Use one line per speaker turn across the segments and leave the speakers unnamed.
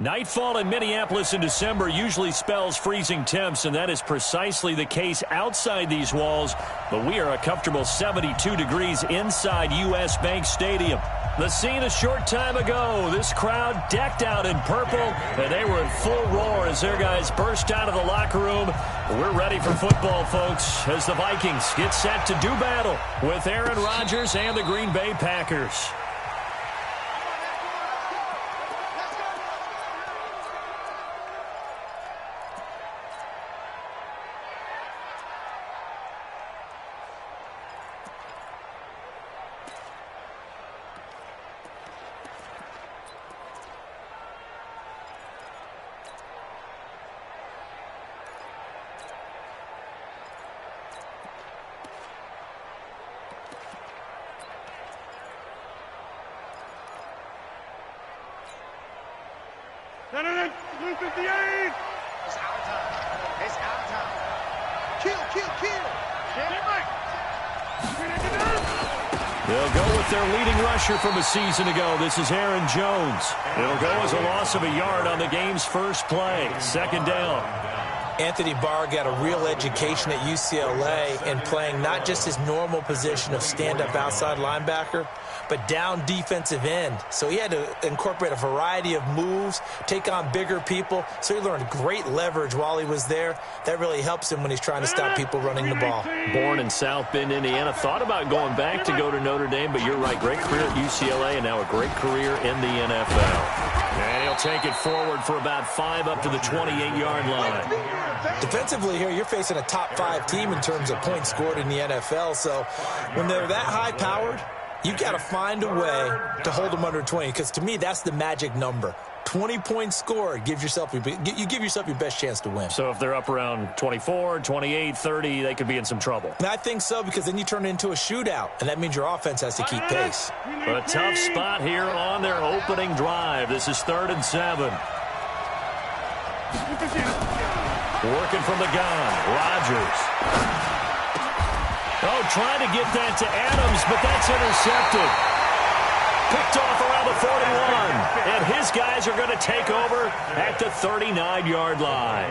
Nightfall in Minneapolis in December usually spells freezing temps, and that is precisely the case outside these walls. But we are a comfortable 72 degrees inside U.S. Bank Stadium. The scene a short time ago, this crowd decked out in purple, and they were in full roar as their guys burst out of the locker room. We're ready for football, folks, as the Vikings get set to do battle with Aaron Rodgers and the Green Bay Packers.
Blue 58! It's our time. It's our time. Kill.
They'll go with their leading rusher from a season ago. This is Aaron Jones. It'll go as a loss of a yard on the game's first play. Second down.
Anthony Barr got a real education at UCLA in playing not just his normal position of stand-up outside linebacker, but down defensive end. So he had to incorporate a variety of moves, take on bigger people. So he learned great leverage while he was there. That really helps him when he's trying to stop people running the ball.
Born in South Bend, Indiana. Thought about going back to go to Notre Dame, but you're right. Great career at UCLA and now a great career in the NFL. And he'll take it forward for about 5 up to the 28-yard line.
Defensively here, you're facing a top-5 team in terms of points scored in the NFL. So when they're that high-powered, you got to find a way to hold them under 20, because to me, that's the magic number. 20 points scored, you give yourself your best chance to win.
So if they're up around 24, 28, 30, they could be in some trouble.
And I think so, because then you turn it into a shootout, and that means your offense has to keep pace.
A tough spot here on their opening drive. This is 3rd and 7. Working from the gun, Rodgers. Oh, trying to get that to Adams, but that's intercepted. Picked off around the 41. And his guys are going to take over at the 39-yard line.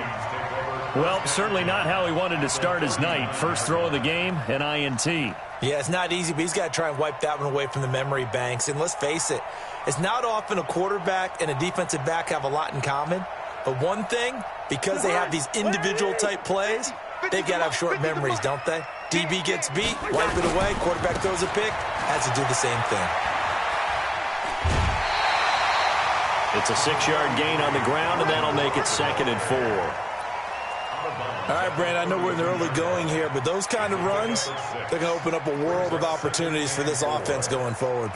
Well, certainly not how he wanted to start his night. First throw of the game, an INT.
Yeah, it's not easy, but he's got to try and wipe that one away from the memory banks. And let's face it, it's not often a quarterback and a defensive back have a lot in common. But one thing, because they have these individual-type plays, they've got to have short memories, don't they? DB gets beat, wipe it away, quarterback throws a pick, has to do the same thing.
It's a 6-yard gain on the ground, and that'll make it 2nd and 4.
All right, Brandon, I know we're in the early going here, but those kind of runs, they're going to open up a world of opportunities for this offense going forward.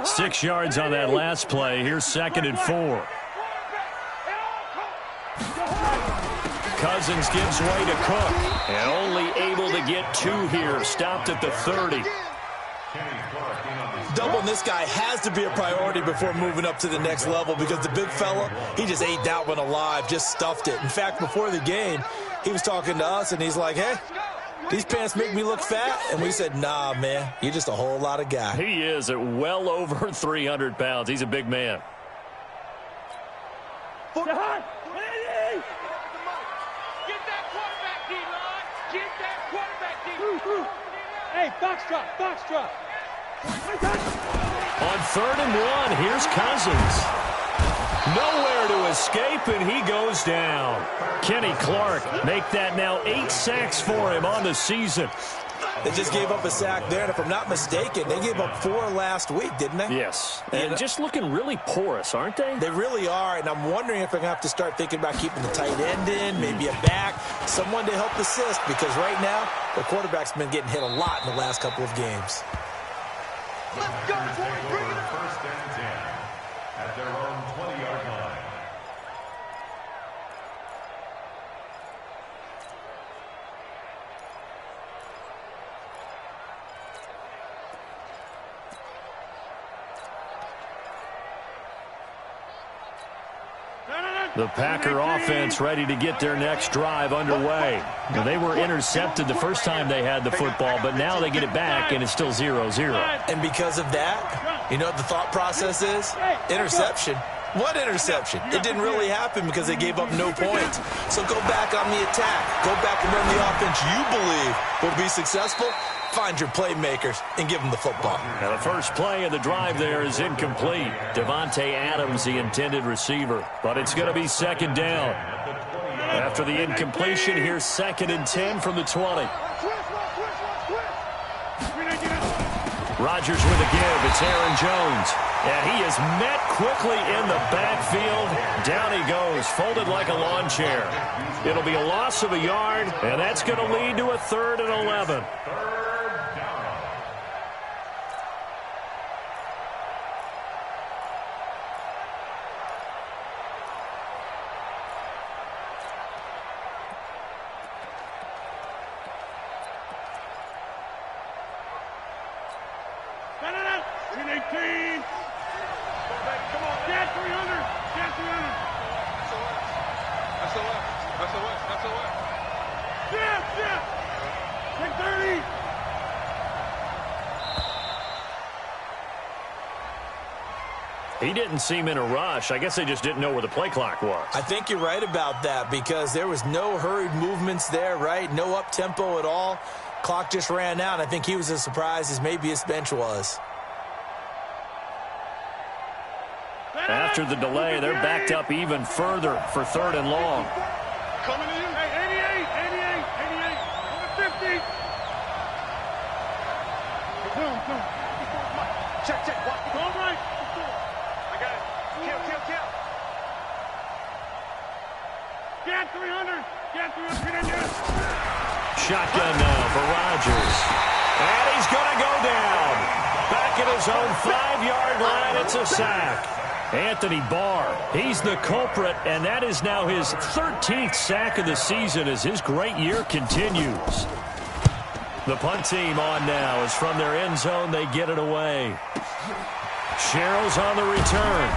Six yards on that last play. Here's 2nd and 4. Cousins gives way to Cook. And only able to get 2 here. Stopped at the 30.
Doubling this guy has to be a priority before moving up to the next level, because the big fella, he just ate that one alive, just stuffed it. In fact, before the game, he was talking to us, and he's like, hey, these pants make me look fat. And we said, nah, man, you're just a whole lot of guy.
He is at well over 300 pounds. He's a big man.
Get that quarterback, D-line. Get that quarterback, D-line. Hey, box drop.
On 3rd and 1, here's Cousins. Nowhere to escape, and he goes down. Kenny Clark make that now 8 sacks for him on the season.
They just gave up a sack there, and if I'm not mistaken, they gave up 4 last week, didn't they?
Yes, and just looking really porous, aren't they?
They really are, and I'm wondering if they're going to have to start thinking about keeping the tight end in, maybe a back, someone to help assist, because right now, the quarterback's been getting hit a lot in the last couple of games.
Let's go, boys. Bring it up.
1st and 10 at their own 20-yard line.
The Packer offense ready to get their next drive underway. Now, they were intercepted the first time they had the football, but now they get it back, and it's still 0-0.
And because of that, you know what the thought process is? Interception. What interception? It didn't really happen because they gave up no points. So go back on the attack. Go back and run the offense you believe will be successful. Find your playmakers and give them the football.
Now the first play of the drive there is incomplete. Devontae Adams, the intended receiver. But it's going to be second down. After the incompletion, here's 2nd and 10 from the 20. Rodgers with a give. It's Aaron Jones. And he is met quickly in the backfield. Down he goes, folded like a lawn chair. It'll be a loss of a yard, and that's going to lead to a 3rd and 11. He didn't seem in a rush. I guess they just didn't know where the play clock was.
I think you're right about that because there was no hurried movements there, right? No up-tempo at all. Clock just ran out. I think he was as surprised as maybe his bench was.
After the delay, they're backed up even further for 3rd and long.
Coming to you. Hey, 88, number 50. Boom. Check. All right. I got it. Kill. Get 300.
Shotgun now for Rodgers. And he's going to go down. Back at his own 5-yard line, it's a sack. Anthony Barr, he's the culprit, and that is now his 13th sack of the season as his great year continues. The punt team on now is from their end zone. They get it away. Sherrill's on the return.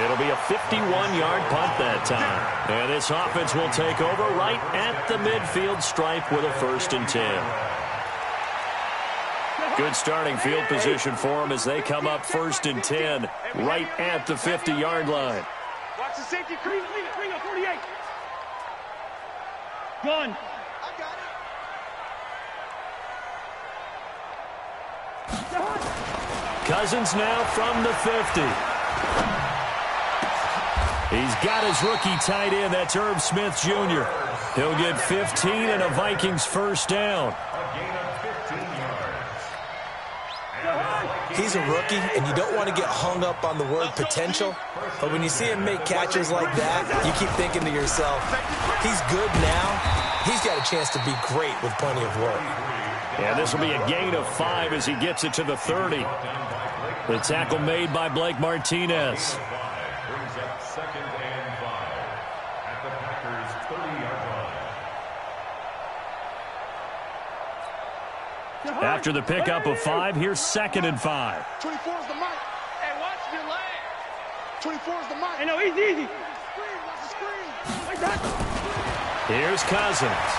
It'll be a 51-yard punt that time. And this offense will take over right at the midfield stripe with a 1st and 10. Good starting field position for them as they come up 1st and 10 right at the 50-yard line.
Watch the safety creep. Bring up 48. Gun. I got it.
Cousins now from the 50. He's got his rookie tight end. That's Herb Smith Jr. He'll get 15 and a Vikings 1st down.
He's a rookie, and you don't want to get hung up on the word potential. But when you see him make catches like that, you keep thinking to yourself, he's good now. He's got a chance to be great with plenty of work.
And this will be a gain of 5 as he gets it to the 30. The tackle made by Blake Martinez.
Brings up 2nd and 5 at the Packers' 30-yard line.
After the pickup of 5, here's 2nd and 5.
24 is the mic. Hey, watch your leg. 24 is the mic. Hey, no, easy. Watch the screen. Like that.
Here's Cousins.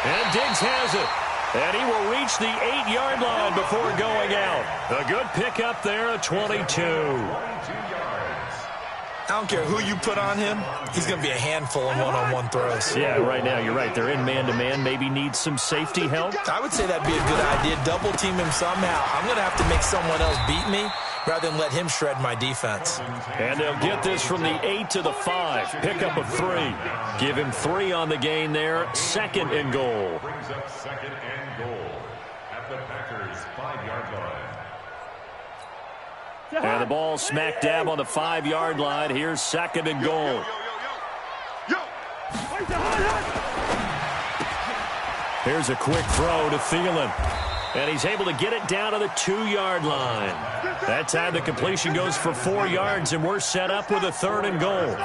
And Diggs has it. And he will reach the 8-yard line before going out. A good pickup there at 22.
22 yards.
I don't care who you put on him. He's going to be a handful in one-on-one throws.
Yeah, right now, you're right. They're in man-to-man. Maybe need some safety help.
I would say that'd be a good idea. Double team him somehow. I'm going to have to make someone else beat me rather than let him shred my defense.
And they'll get this from the 8 to the 5. Pickup of 3. Give him 3 on the gain there. 2nd and goal.
Brings up 2nd and goal at the Packers' 5-yard line.
And the ball smack dab on the 5-yard line. Here's 2nd and goal. Here's a quick throw to Thielen. And he's able to get it down to the 2-yard line. That time the completion goes for 4 yards, and we're set up with a 3rd and goal.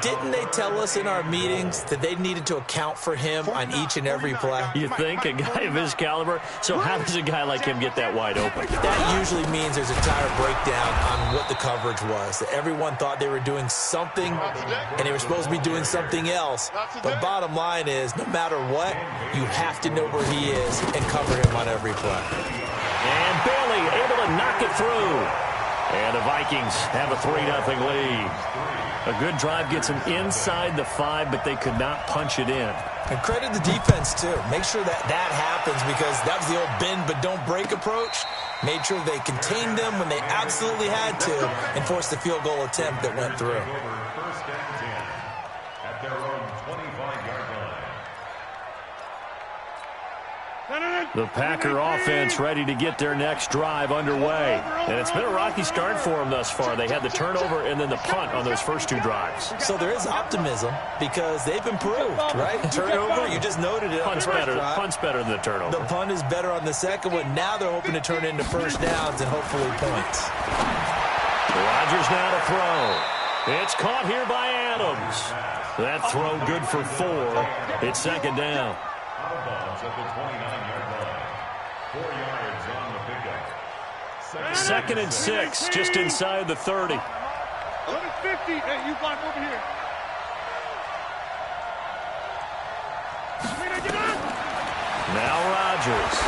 Didn't they tell us in our meetings that they needed to account for him on each and every play?
You think, a guy of his caliber? So how does a guy like him get that wide open?
That usually means there's a tire breakdown on what the coverage was. That everyone thought they were doing something, and they were supposed to be doing something else. But bottom line is, no matter what, you have to know where he is and cover him on every play.
And Bailey able to knock it through. And the Vikings have a 3-0 lead. A good drive gets them inside the 5, but they could not punch it in.
And credit the defense, too. Make sure that happens, because that was the old bend but don't break approach. Made sure they contained them when they absolutely had to and forced the field goal attempt that went through.
First and 10 at their own 25-yard line.
The Packer offense ready to get their next drive underway. And it's been a rocky start for them thus far. They had the turnover and then the punt on those first 2 drives.
So there is optimism because they've improved, right? Turnover, you just noted it.
Punt's better than the turnover.
The punt is better on the second one. Now they're hoping to turn into first downs and hopefully points.
Rodgers now to throw. It's caught here by Adams. That throw good for 4. It's second down.
Out of bounds at the 29-yard line. 4 yards on the pickup.
Second and 6, just inside the 30.
50. Hey, you block over here.
Now Rodgers.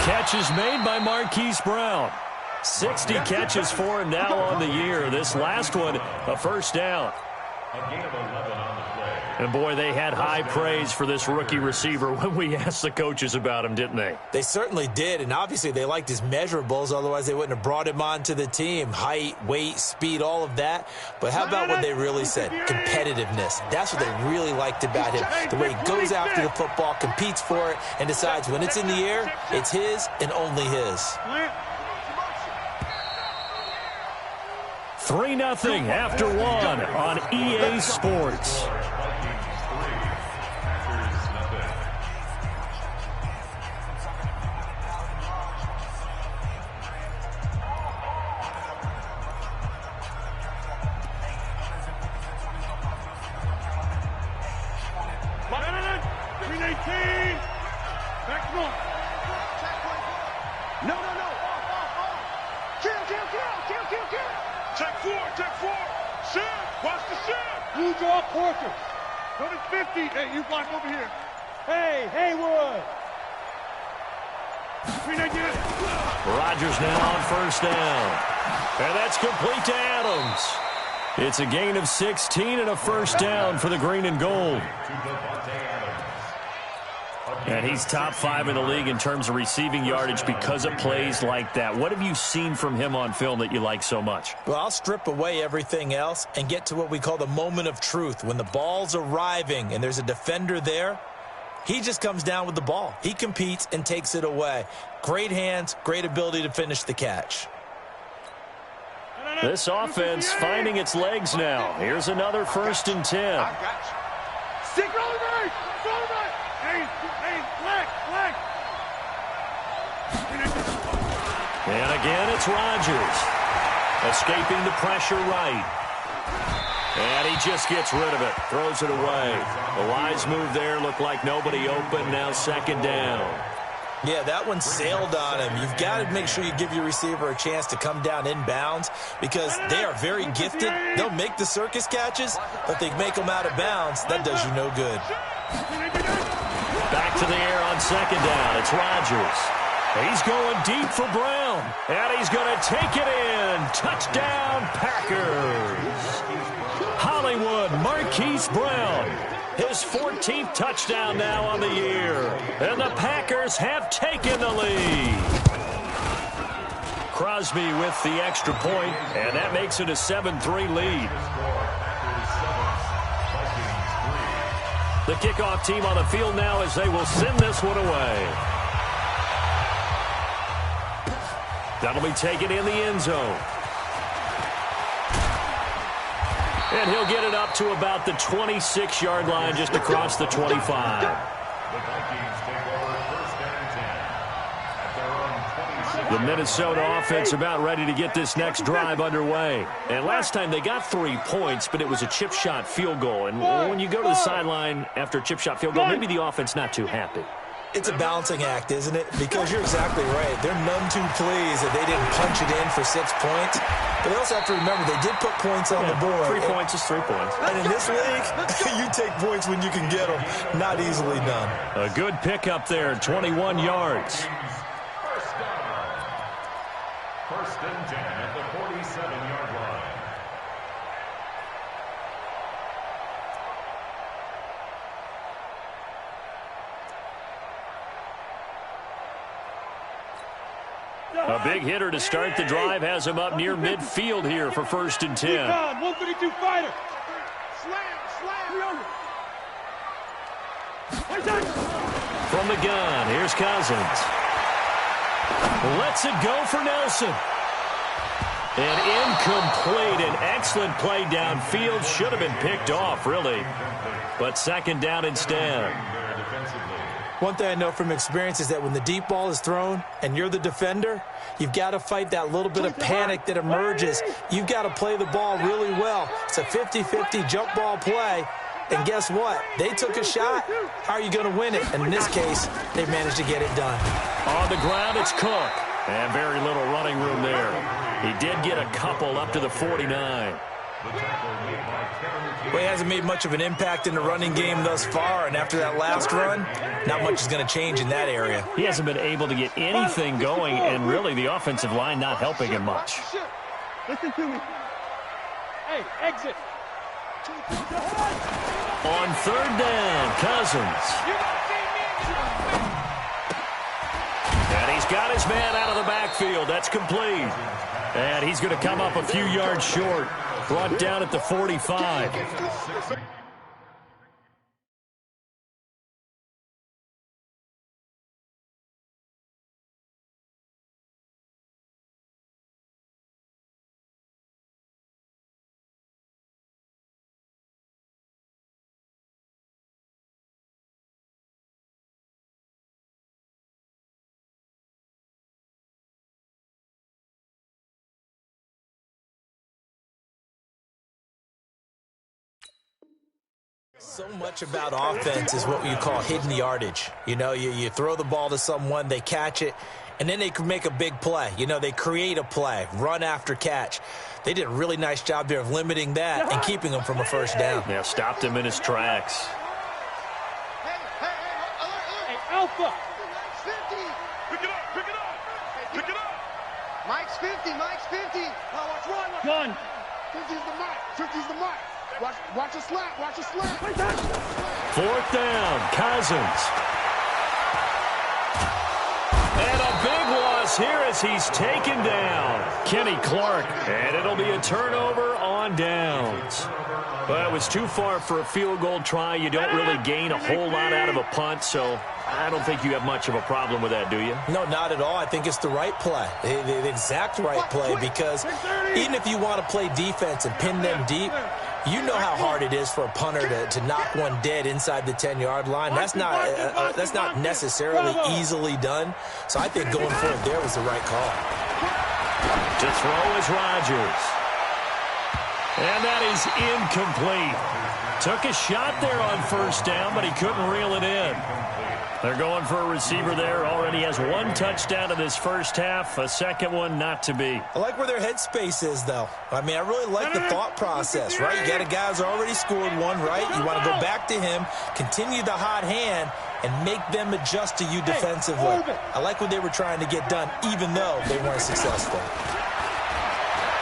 Catch is made by Marquise Brown. 60 catches for him now on the year. This last one, a first down.
A gain of 11 on the play.
And, boy, they had high praise for this rookie receiver when we asked the coaches about him, didn't they?
They certainly did, and obviously they liked his measurables. Otherwise, they wouldn't have brought him onto the team. Height, weight, speed, all of that. But how about what they really said? Competitiveness. That's what they really liked about him. The way he goes after the football, competes for it, and decides when it's in the air, it's his and only his.
3-0 after 1 on EA Sports.
Hey, you block over here. Hey, Haywood.
Rodgers now on first down. And that's complete to Adams. It's a gain of 16 and a first down for the green and gold. And he's top 5 in the league in terms of receiving yardage because of plays like that. What have you seen from him on film that you like so much?
Well, I'll strip away everything else and get to what we call the moment of truth. When the ball's arriving and there's a defender there, he just comes down with the ball. He competes and takes it away. Great hands, great ability to finish the catch.
This offense finding its legs now. Here's another 1st and 10.
Stick roll right.
And again, it's Rodgers. Escaping the pressure right. And he just gets rid of it. Throws it away. The wise move there. Looked like nobody open. Now second down.
Yeah, that one sailed on him. You've got to make sure you give your receiver a chance to come down inbounds because they are very gifted. They'll make the circus catches, but they make them out of bounds. That does you no good.
Back to the air on second down. It's Rodgers. He's going deep for Brown. And he's going to take it in. Touchdown, Packers. Hollywood, Marquise Brown. His 14th touchdown now on the year. And the Packers have taken the lead. Crosby with the extra point, and that makes it a 7-3 lead. The kickoff team on the field now as they will send this one away. That'll be taken in the end zone. And he'll get it up to about the 26-yard line, just across the 25.
The Vikings take over 1st and 10 at their own 26.
The Minnesota offense about ready to get this next drive underway. And last time they got 3 points, but it was a chip shot field goal. And when you go to the sideline after a chip shot field goal, maybe the offense not too happy.
It's a balancing act, isn't it? Because you're exactly right. They're none too pleased that they didn't punch it in for 6 points. But they also have to remember they did put points on the board.
3 points is 3 points.
And in this league, you take points when you can get them. Not easily done.
A good pickup there, 21 yards.
First and 10 at the 47-yard line.
A big hitter to start the drive has him up near midfield here for first and 10.
152 fighter. Slam.
From the gun, here's Cousins. Lets it go for Nelson. And incomplete. An excellent play downfield. Should have been picked off, really. But second down instead.
One thing I know from experience is that when the deep ball is thrown and you're the defender, you've got to fight that little bit of panic that emerges. You've got to play the ball really well. It's a 50-50 jump ball play. And guess what? They took a shot. How are you going to win it? And in this case, they managed to get it done.
On the ground, it's Cook. And very little running room there. He did get a couple up to the 49.
Well, he hasn't made much of an impact in the running game thus far, and after that last run, not much is going to change in that area.
He hasn't been able to get anything going, and really the offensive line not helping him much.
Listen to me. Hey, exit.
On third down, Cousins. And he's got his man out of the backfield. That's complete. And he's going to come up a few yards short. Brought down at the 45.
So much about offense is what you call hidden yardage. You know, you throw the ball to someone, they catch it, and then they can make a big play. You know, they create a play, run after catch. They did a really nice job there of limiting that and keeping him from a first down.
Yeah, stopped him in his tracks.
Hey, Alpha. 50. Pick it up. Mike's 50. Now watch one. Gun. 50's the mic. 50's the mic. Watch a slap.
Fourth down, Cousins. And a big loss here as he's taken down. Kenny Clark. And it'll be a turnover on downs. But it was too far for a field goal try. You don't really gain a whole lot out of a punt, so I don't think you have much of a problem with that, do you?
No, not at all. I think it's the right play, the exact right play, because even if you want to play defense and pin them deep, you know how hard it is for a punter to knock one dead inside the 10-yard line. That's not necessarily easily done. So I think going for it there was the right call.
To throw is Rodgers. And that is incomplete. Took a shot there on first down, but he couldn't reel it in. They're going for a receiver there. Already has one touchdown in this first half. A second one not to be.
I like where their headspace is, though. I mean, I really like the thought process, right? You got a guy who's already scored one, right? You want to go back to him, continue the hot hand, and make them adjust to you defensively. I like what they were trying to get done, even though they weren't successful.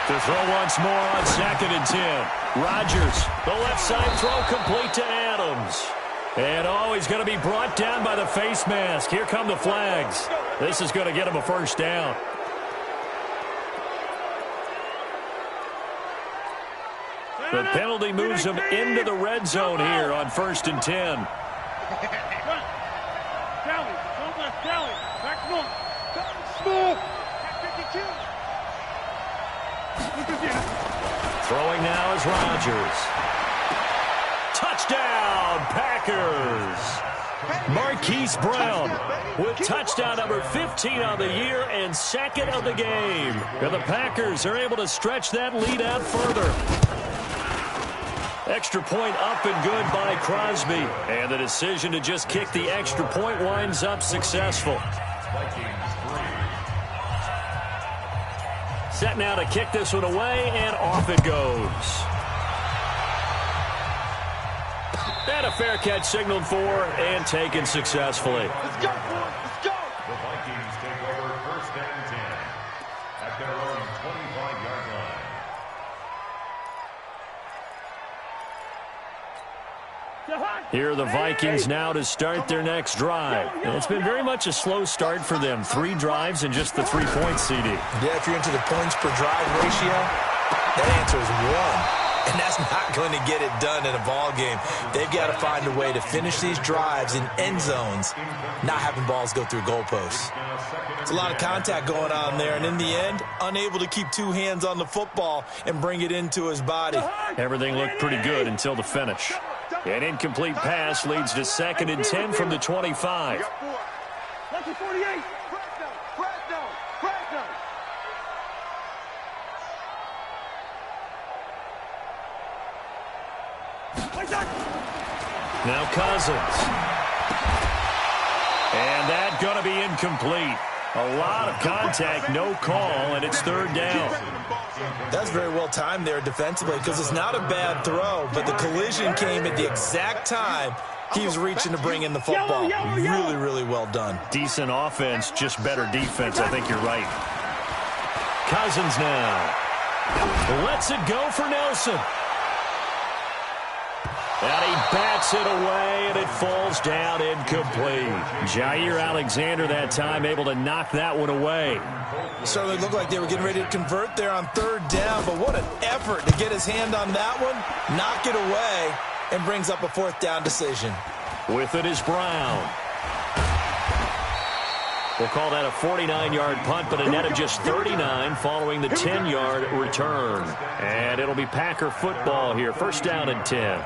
To throw once more on second and 10. Rodgers, the left side throw complete to Adams. And he's going to be brought down by the face mask. Here come the flags. This is going to get him a first down. The penalty moves him into the red zone here on first and 10. Throwing now is Rodgers. Touchdown, Packers. Marquise Brown with touchdown number 15 on the year and second of the game. And the Packers are able to stretch that lead out further. Extra point up and good by Crosby. And the decision to just kick the extra point winds up successful. Set now to kick this one away, and off it goes. And a fair catch signaled for and taken successfully.
Let's go, boys. Let's go.
The Vikings take over 1st and 10 at their own 25-yard line.
Here are the Vikings now to start their next drive. And it's been very much a slow start for them. 3 drives and just the 3 points, CD.
Yeah, if you're into the points per drive ratio, that answer is 1. And that's not going to get it done in a ball game. They've got to find a way to finish these drives in end zones, not having balls go through goalposts. It's a lot of contact going on there, and in the end, unable to keep 2 hands on the football and bring it into his body.
Everything looked pretty good until the finish. An incomplete pass leads to 2nd and 10 from the 25.
Lucky 48.
Now Cousins. And that going to be incomplete. A lot of contact, no call, and it's 3rd down.
That's very well timed there defensively because it's not a bad throw, but the collision came at the exact time he was reaching to bring in the football. Really, really well done.
Decent offense, just better defense. I think you're right. Cousins now. Lets it go for Nelson. And he bats it away, and it falls down incomplete. Jair Alexander that time able to knock that one away.
Certainly looked like they were getting ready to convert there on 3rd down, but what an effort to get his hand on that one, knock it away, and brings up a 4th down decision.
With it is Brown. We'll call that a 49-yard punt, but a net of just 39 following the 10-yard return. And it'll be Packer football here. 1st down and 10.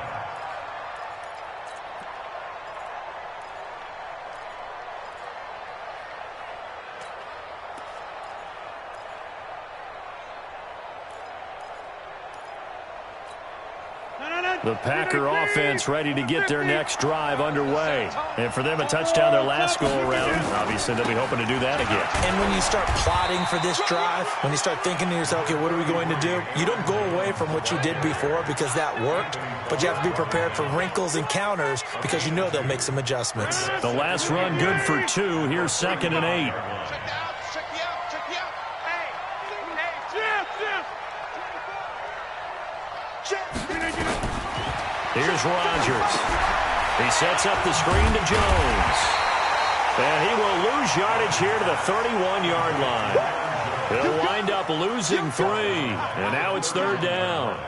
The Packer offense ready to get their next drive underway. And for them, a touchdown their last go-around. Obviously, they'll be hoping to do that again.
And when you start plotting for this drive, when you start thinking to yourself, okay, what are we going to do? You don't go away from what you did before because that worked, but you have to be prepared for wrinkles and counters because you know they'll make some adjustments.
The last run good for 2. Here's 2nd and 8. Here's Rodgers. He sets up the screen to Jones. And he will lose yardage here to the 31-yard line. He'll wind up losing 3. And now it's 3rd down.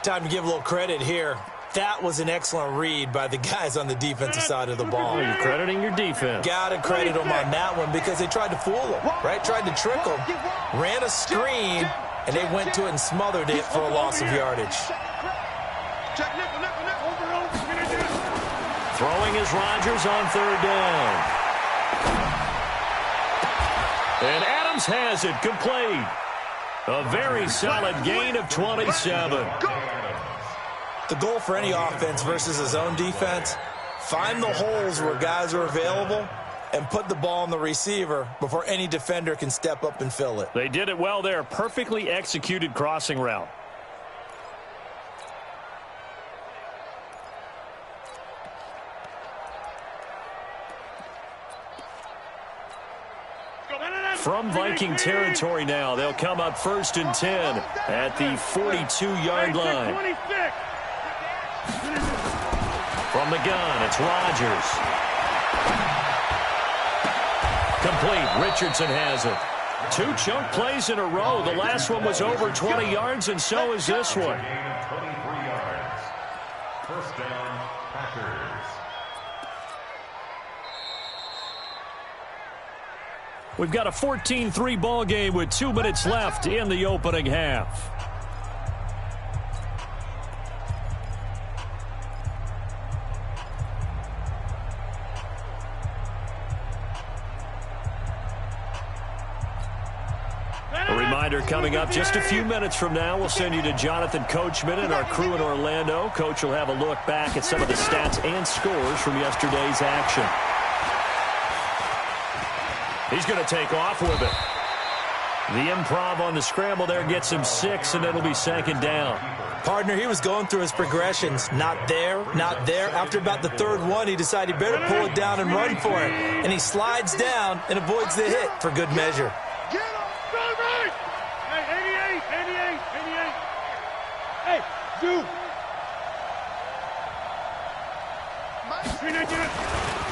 Time to give a little credit here. That was an excellent read by the guys on the defensive side of the ball.
You're crediting your defense.
Got to credit them on that one because they tried to fool him, right? Tried to trick him. Ran a screen, and they went to it and smothered it for a loss of yardage.
Throwing is Rodgers on 3rd down. And Adams has it complete. A very solid gain of 27.
The goal for any offense versus his own defense, find the holes where guys are available and put the ball on the receiver before any defender can step up and fill it.
They did it well there. Perfectly executed crossing route. From Viking territory now, they'll come up 1st and 10 at the 42-yard line. From the gun, it's Rodgers. Complete. Richardson has it. 2 chunk plays in a row. The last one was over 20 yards, and so is this one.
23 yards. 1st down, Packers.
We've got a 14-3 ball game with 2 minutes left in the opening half. reminder coming up just a few minutes from now. We'll send you to Jonathan Coachman and our crew in Orlando. Coach will have a look back at some of the stats and scores from yesterday's action. He's going to take off with it. The improv on the scramble there gets him 6, and it'll be second down.
Partner, he was going through his progressions. Not there, not there. After about the third one, he decided he better pull it down and run for it. And he slides down and avoids the hit for good measure.
Get him! Hey, 88. Hey, Zoo.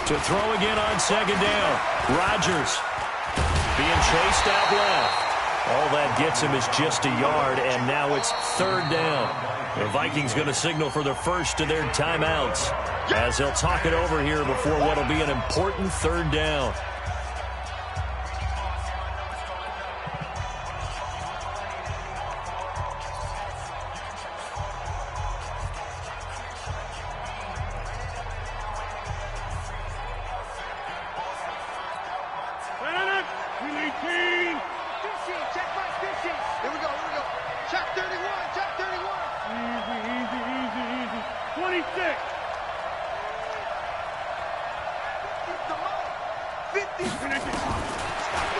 To throw again on second down. Rodgers being chased out left. All that gets him is just a yard, and now it's third down. The Vikings going to signal for the first of their timeouts as they'll talk it over here before what will be an important third down.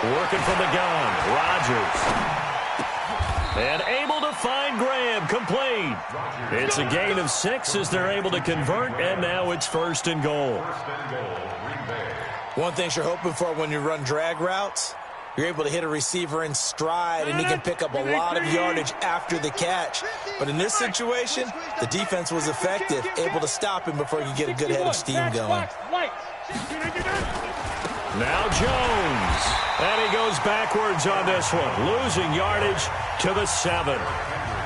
Working from the gun, Rodgers. And able to find Graham, complete. It's a gain of 6 as they're able to convert, and now it's first and goal.
One thing you're hoping for when you run drag routes, you're able to hit a receiver in stride, and he can pick up a lot of yardage after the catch. But in this situation, the defense was effective, able to stop him before he could get a good head of steam going.
Now Jones. And he goes backwards on this one, losing yardage to the 7.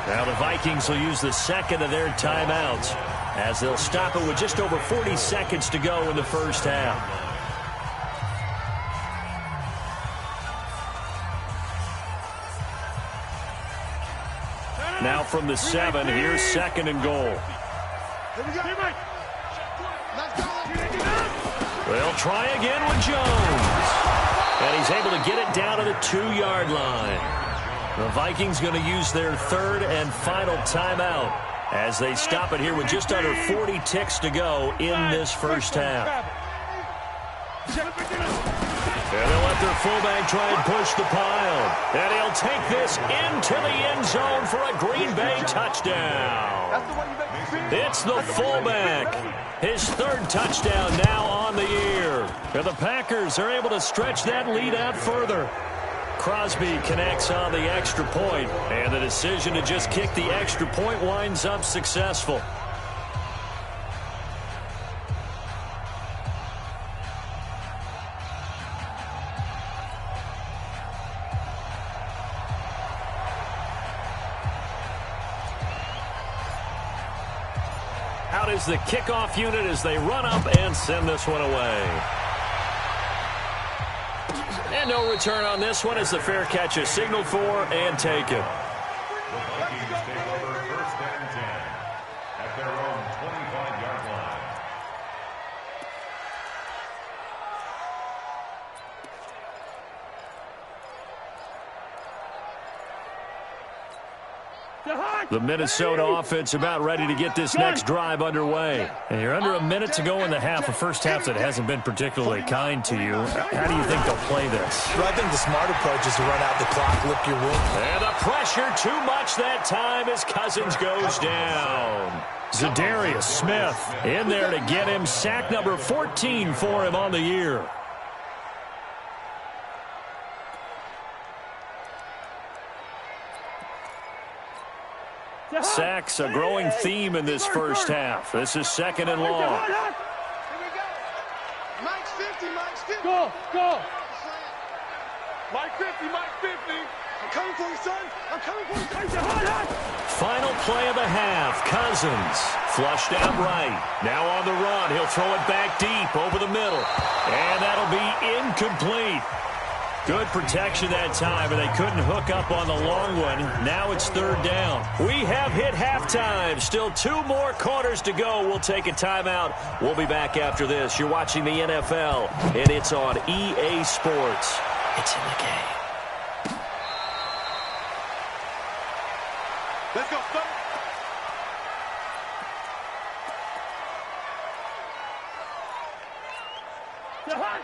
Now the Vikings will use the second of their timeouts as they'll stop it with just over 40 seconds to go in the first half. Now from the 7, here's second and goal. They'll try again with Jones. And he's able to get it down to the 2-yard line. The Vikings going to use their third and final timeout as they stop it here with just under 40 ticks to go in this first half. And they'll let their fullback try and push the pile. And he'll take this into the end zone for a Green Bay touchdown. It's the fullback. His third touchdown now on the year. And the Packers are able to stretch that lead out further. Crosby connects on the extra point, and the decision to just kick the extra point winds up successful. Out is the kickoff unit as they run up and send this one away. And no return on this one as the fair catch is signaled for and taken.
The Vikings take over first and 10 at their own 25-yard line.
The Minnesota offense about ready to get this next drive underway. And you're under a minute to go in the half, a first half that hasn't been particularly kind to you. How do you think they'll play this?
Well, I think the smart approach is to run out the clock, lick your wing.
And the pressure too much that time as Cousins goes down. Zadarius Smith in there to get him. Sack number 14 for him on the year. Sacks, a growing theme in this first half. This is second and long.
Here we go. Mike's 50, Mike's 50.
Go. Mike 50.
I'm coming for you, son. I'm coming for you.
Final play of the half. Cousins flushed out right. Now on the run. He'll throw it back deep over the middle. And that'll be incomplete. Good protection that time, and they couldn't hook up on the long one. Now it's third down. We have hit halftime. Still 2 more quarters to go. We'll take a timeout. We'll be back after this. You're watching the NFL, and it's on EA Sports. It's in the game.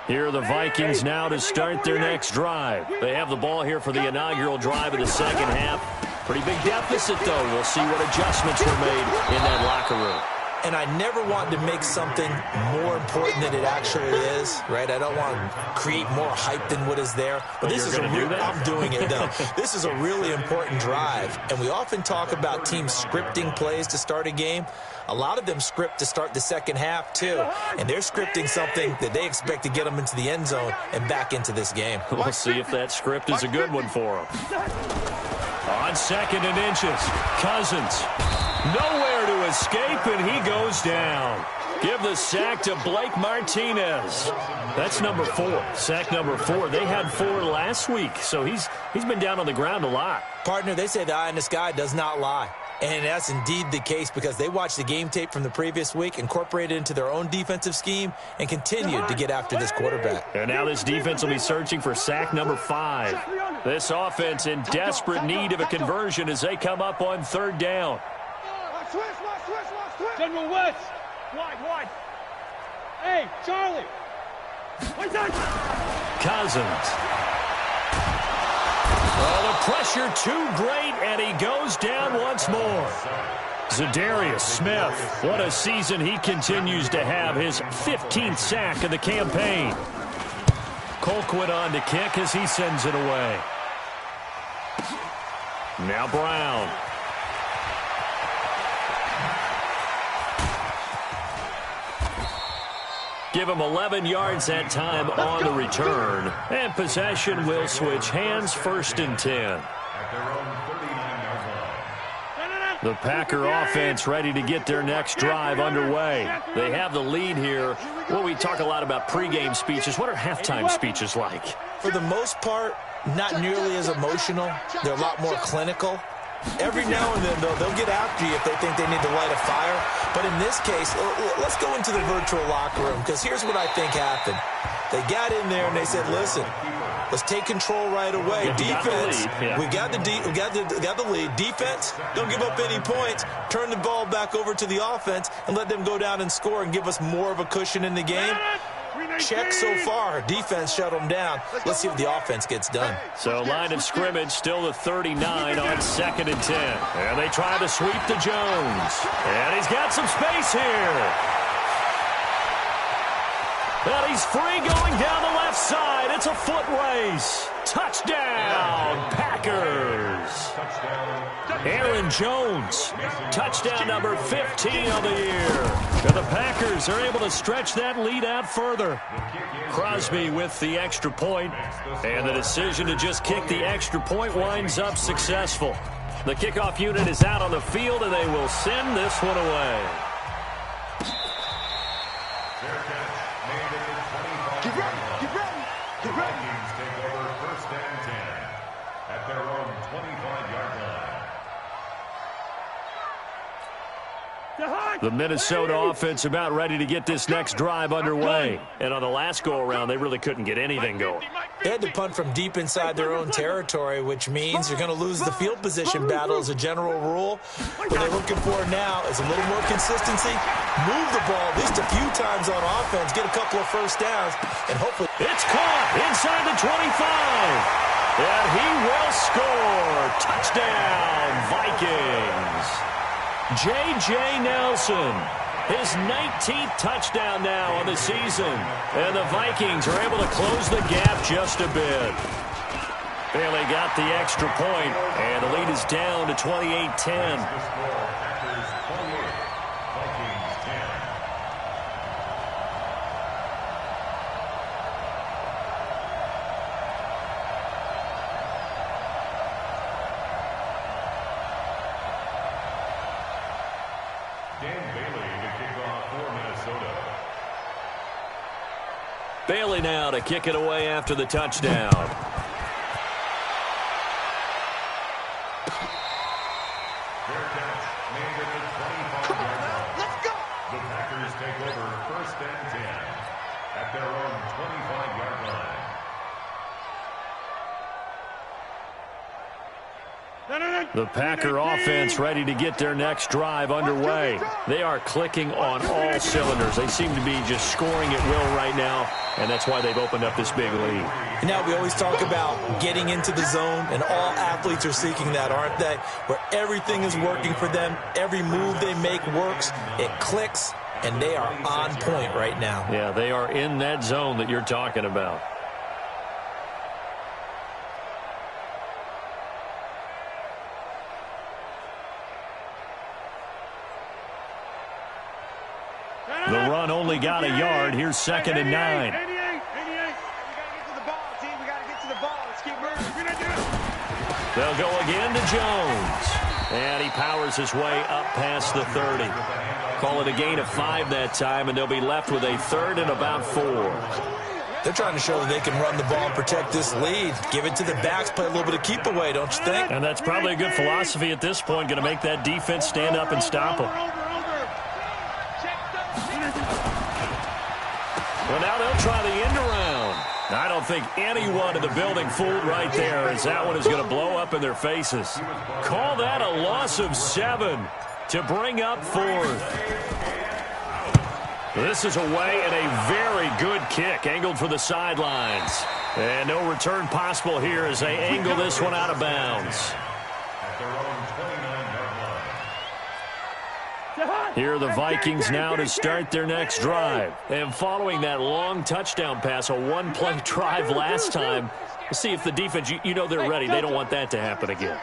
Here are the Vikings now to start their next drive. They have the ball here for the inaugural drive of the second half. Pretty big deficit, though. We'll see what adjustments were made in that locker room.
And I never want to make something more important than it actually is, right? I don't want to create more hype than what is there. But this is I'm doing it, though. This is a really important drive. And we often talk about teams scripting plays to start a game. A lot of them script to start the second half, too. And they're scripting something that they expect to get them into the end zone and back into this game.
We'll see if that script is a good one for them. On second and inches, Cousins. Nowhere to escape, and he goes down. Give the sack to Blake Martinez. That's number 4. Sack number 4. They had 4 last week, so he's been down on the ground a lot.
Partner, they say the eye in the sky does not lie. And that's indeed the case because they watched the game tape from the previous week, incorporated it into their own defensive scheme, and continued to get after this quarterback.
And now this defense will be searching for sack number 5. This offense in desperate need of a conversion as they come up on third down.
General West. Wide. Hey, Charlie.
Cousins. Oh, the pressure too great, and he goes down once more. Za'Darius Smith, what a season he continues to have, his 15th sack of the campaign. Colquitt on to kick as he sends it away. Now Brown. Give him 11 yards that time on the return. And possession will switch hands, 1st and 10. The Packer offense ready to get their next drive underway. They have the lead here. Well, we talk a lot about pregame speeches. What are halftime speeches like?
For the most part, not nearly as emotional. They're a lot more clinical. Every now and then, though, they'll get after you if they think they need to light a fire. But in this case, let's go into the virtual locker room, because here's what I think happened. They got in there and they said, listen, let's take control right away. Defense, we got the lead. Defense, don't give up any points. Turn the ball back over to the offense and let them go down and score and give us more of a cushion in the game. Check so far. Defense shut them down. Let's see if the offense gets done.
So line of scrimmage still the 39 on 2nd and 10. And they try to sweep to Jones. And he's got some space here. And he's free going down the left side. It's a foot race. Touchdown, Packers. Aaron Jones, touchdown number 15 of the year. And the Packers are able to stretch that lead out further. Crosby with the extra point, and the decision to just kick the extra point winds up successful. The kickoff unit is out on the field, and they will send this one away.
The Vikings take over 1st and 10 at their own 25-yard line.
The Minnesota offense about ready to get this next drive underway. And on the last go-around, they really couldn't get anything going.
They had to punt from deep inside their own territory, which means you're going to lose the field position battle as a general rule. What they're looking for now is a little more consistency, move the ball at least a few times on offense, get a couple of first downs, and hopefully...
It's caught inside the 25. And he will score. Touchdown, Vikings. J.J. Nelson, his 19th touchdown now on the season. And the Vikings are able to close the gap just a bit. Bailey got the extra point, and the lead is down to 28-10. Bailey now to kick it away after the touchdown.
Fair catch made at the 25-yard line.
Let's go.
The Packers take over 1st and 10 at their own 25-yard line.
The Packer offense ready to get their next drive underway. They are clicking on all cylinders. They seem to be just scoring at will right now, and that's why they've opened up this big lead.
And now we always talk about getting into the zone, and all athletes are seeking that, aren't they? Where everything is working for them. Every move they make works. It clicks, and they are on point right now.
Yeah, they are in that zone that you're talking about. The run only got a yard. Here's 2nd and 9. They'll go again to Jones. And he powers his way up past the 30. Call it a gain of 5 that time, and they'll be left with a 3rd and about 4.
They're trying to show that they can run the ball and protect this lead. Give it to the backs, play a little bit of keep away, don't you think?
And that's probably a good philosophy at this point, going to make that defense stand up and stop them. Well, now they'll try the end around. I don't think anyone in the building fooled right there, as that one is going to blow up in their faces. Call that a loss of 7 to bring up 4th. This is away and a very good kick, angled for the sidelines. And no return possible here as they angle this one out of bounds. Here are the Vikings now to start their next drive. And following that long touchdown pass, a one-play drive last time, we'll see if the defense, you know they're ready. They don't want that to happen again.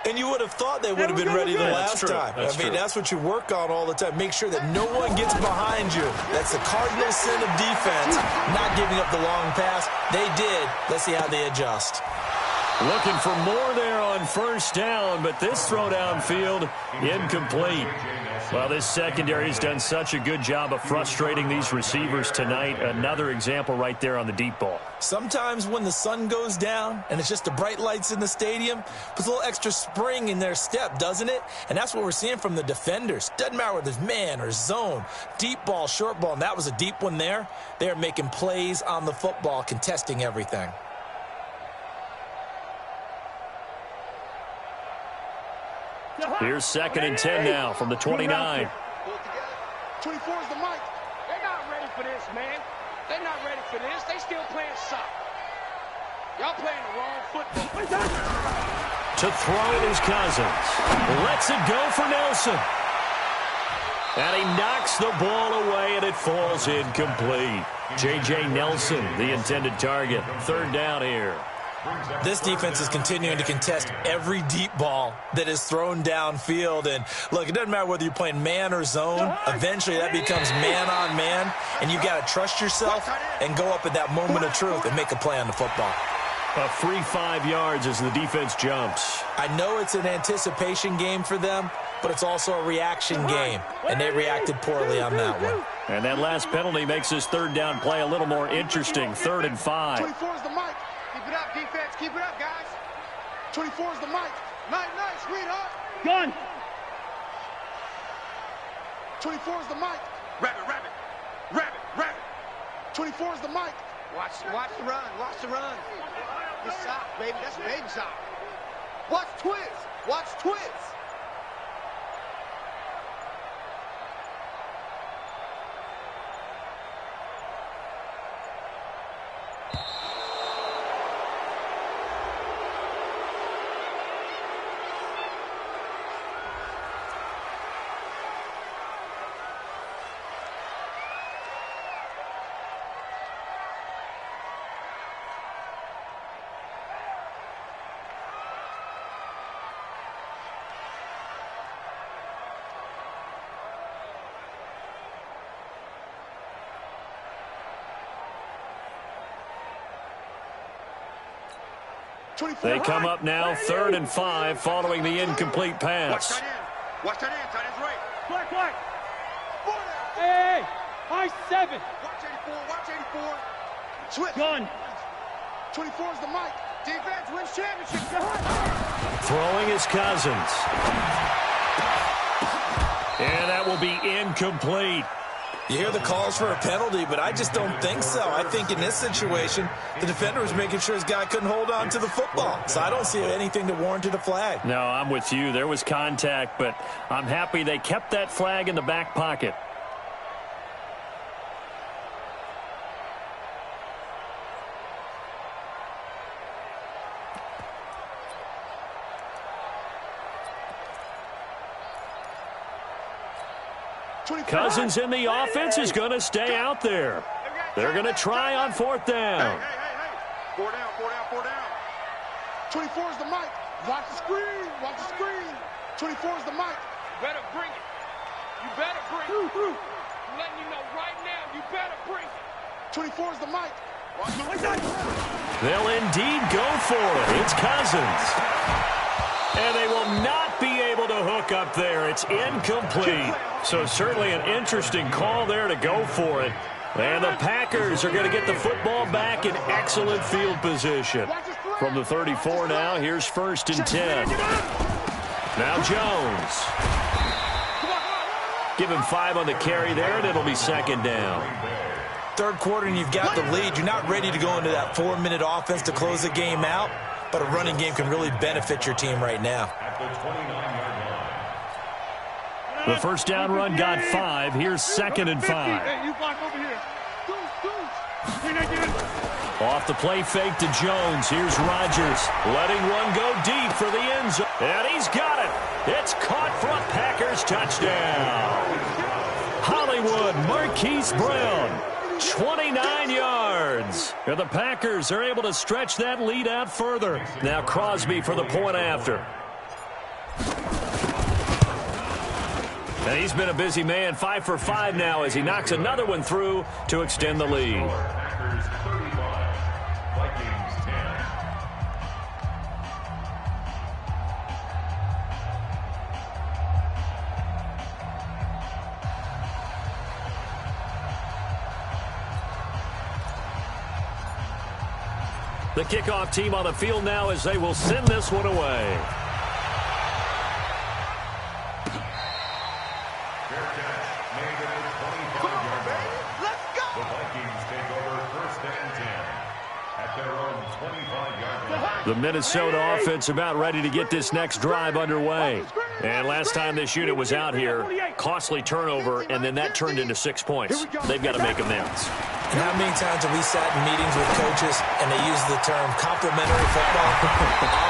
And you would have thought they would have been ready the last time. I mean, that's what you work on all the time. Make sure that no one gets behind you. That's the cardinal sin of defense, not giving up the long pass. They did. Let's see how they adjust.
Looking for more there on 1st down, but this throw downfield incomplete. Well, this secondary has done such a good job of frustrating these receivers tonight. Another example right there on the deep ball.
Sometimes when the sun goes down and it's just the bright lights in the stadium, puts a little extra spring in their step, doesn't it? And that's what we're seeing from the defenders. Doesn't matter whether it's man or zone, deep ball, short ball, and that was a deep one there. They're making plays on the football, contesting everything.
Here's 2nd and 10 now from the 29.
24 is the mic. They're not ready for this, man. They're not ready for this. They still playing soccer. Y'all playing the wrong football.
To throw is Cousins. Lets it go for Nelson. And he knocks the ball away, and it falls incomplete. J.J. Nelson, the intended target. 3rd down here.
This defense is continuing to contest every deep ball that is thrown downfield. And, look, it doesn't matter whether you're playing man or zone. Eventually, that becomes man-on-man, and you've got to trust yourself and go up at that moment of truth and make a play on the football.
A free 5 yards as the defense jumps.
I know it's an anticipation game for them, but it's also a reaction game, and they reacted poorly on that one.
And that last penalty makes this 3rd down play a little more interesting. 3rd and 5.
24 is the mic. Keep it up, defense. Keep it up, guys. 24 is the mic. Night, sweetheart.
Gun.
24 is the mic. Rabbit. 24 is the mic. Watch the run. Watch the run. Good sock, baby. That's a baby sock. Watch twins.
They come up now, 3rd and 5, following the incomplete pass.
Watch that end. Tight ends right.
Black. Hey. High 7.
Watch 84. Switch.
Gun.
24 is the mic. Defense wins championship.
Throwing is Cousins. And that will be incomplete.
You hear the calls for a penalty, but I just don't think so. I think in this situation, the defender was making sure his guy couldn't hold on to the football. So I don't see anything to warrant a flag.
No, I'm with you. There was contact, but I'm happy they kept that flag in the back pocket. Cousins in the offense is going to stay out there. They're going to try on 4th down.
Hey. 4 down, 4 down, 4 down. 24 is the mic. Watch the screen. Watch the screen. 24 is the mic.
You better bring it. You better bring it. I'm letting you know right now, you better bring it.
24 is the mic.
They'll indeed go for it. It's Cousins. And they will not be able to hook up there. It's incomplete. So certainly an interesting call there to go for it. And the Packers are going to get the football back in excellent field position. From the 34 now, here's 1st and 10. Now Jones. Give him 5 on the carry there, and it'll be 2nd down.
3rd quarter, and you've got the lead. You're not ready to go into that 4-minute offense to close the game out, but a running game can really benefit your team right now.
At the 29-yard line.
The 1st down run got 5. Here's 2nd and 5.
Hey, you block over here.
Off the play fake to Jones. Here's Rodgers letting one go deep for the end zone. And he's got it. It's caught for a Packers touchdown. Hollywood Marquise Brown. 29 yards. And the Packers are able to stretch that lead out further. Now Crosby for the point after. And he's been a busy man, 5 for 5 now as he knocks another one through to extend the lead.
Packers 35, Vikings 10.
The kickoff team on the field now as they will send this one away.
Fair catch made at the 25-yard line.
Let's go.
The Vikings take over 1st and 10 at their own 25-yard line.
The Minnesota offense about ready to get this next drive underway. And last time this unit was out here, costly turnover, and then that turned into 6 points. They've got to make amends.
And how many times have we sat in meetings with coaches and they use the term complementary football?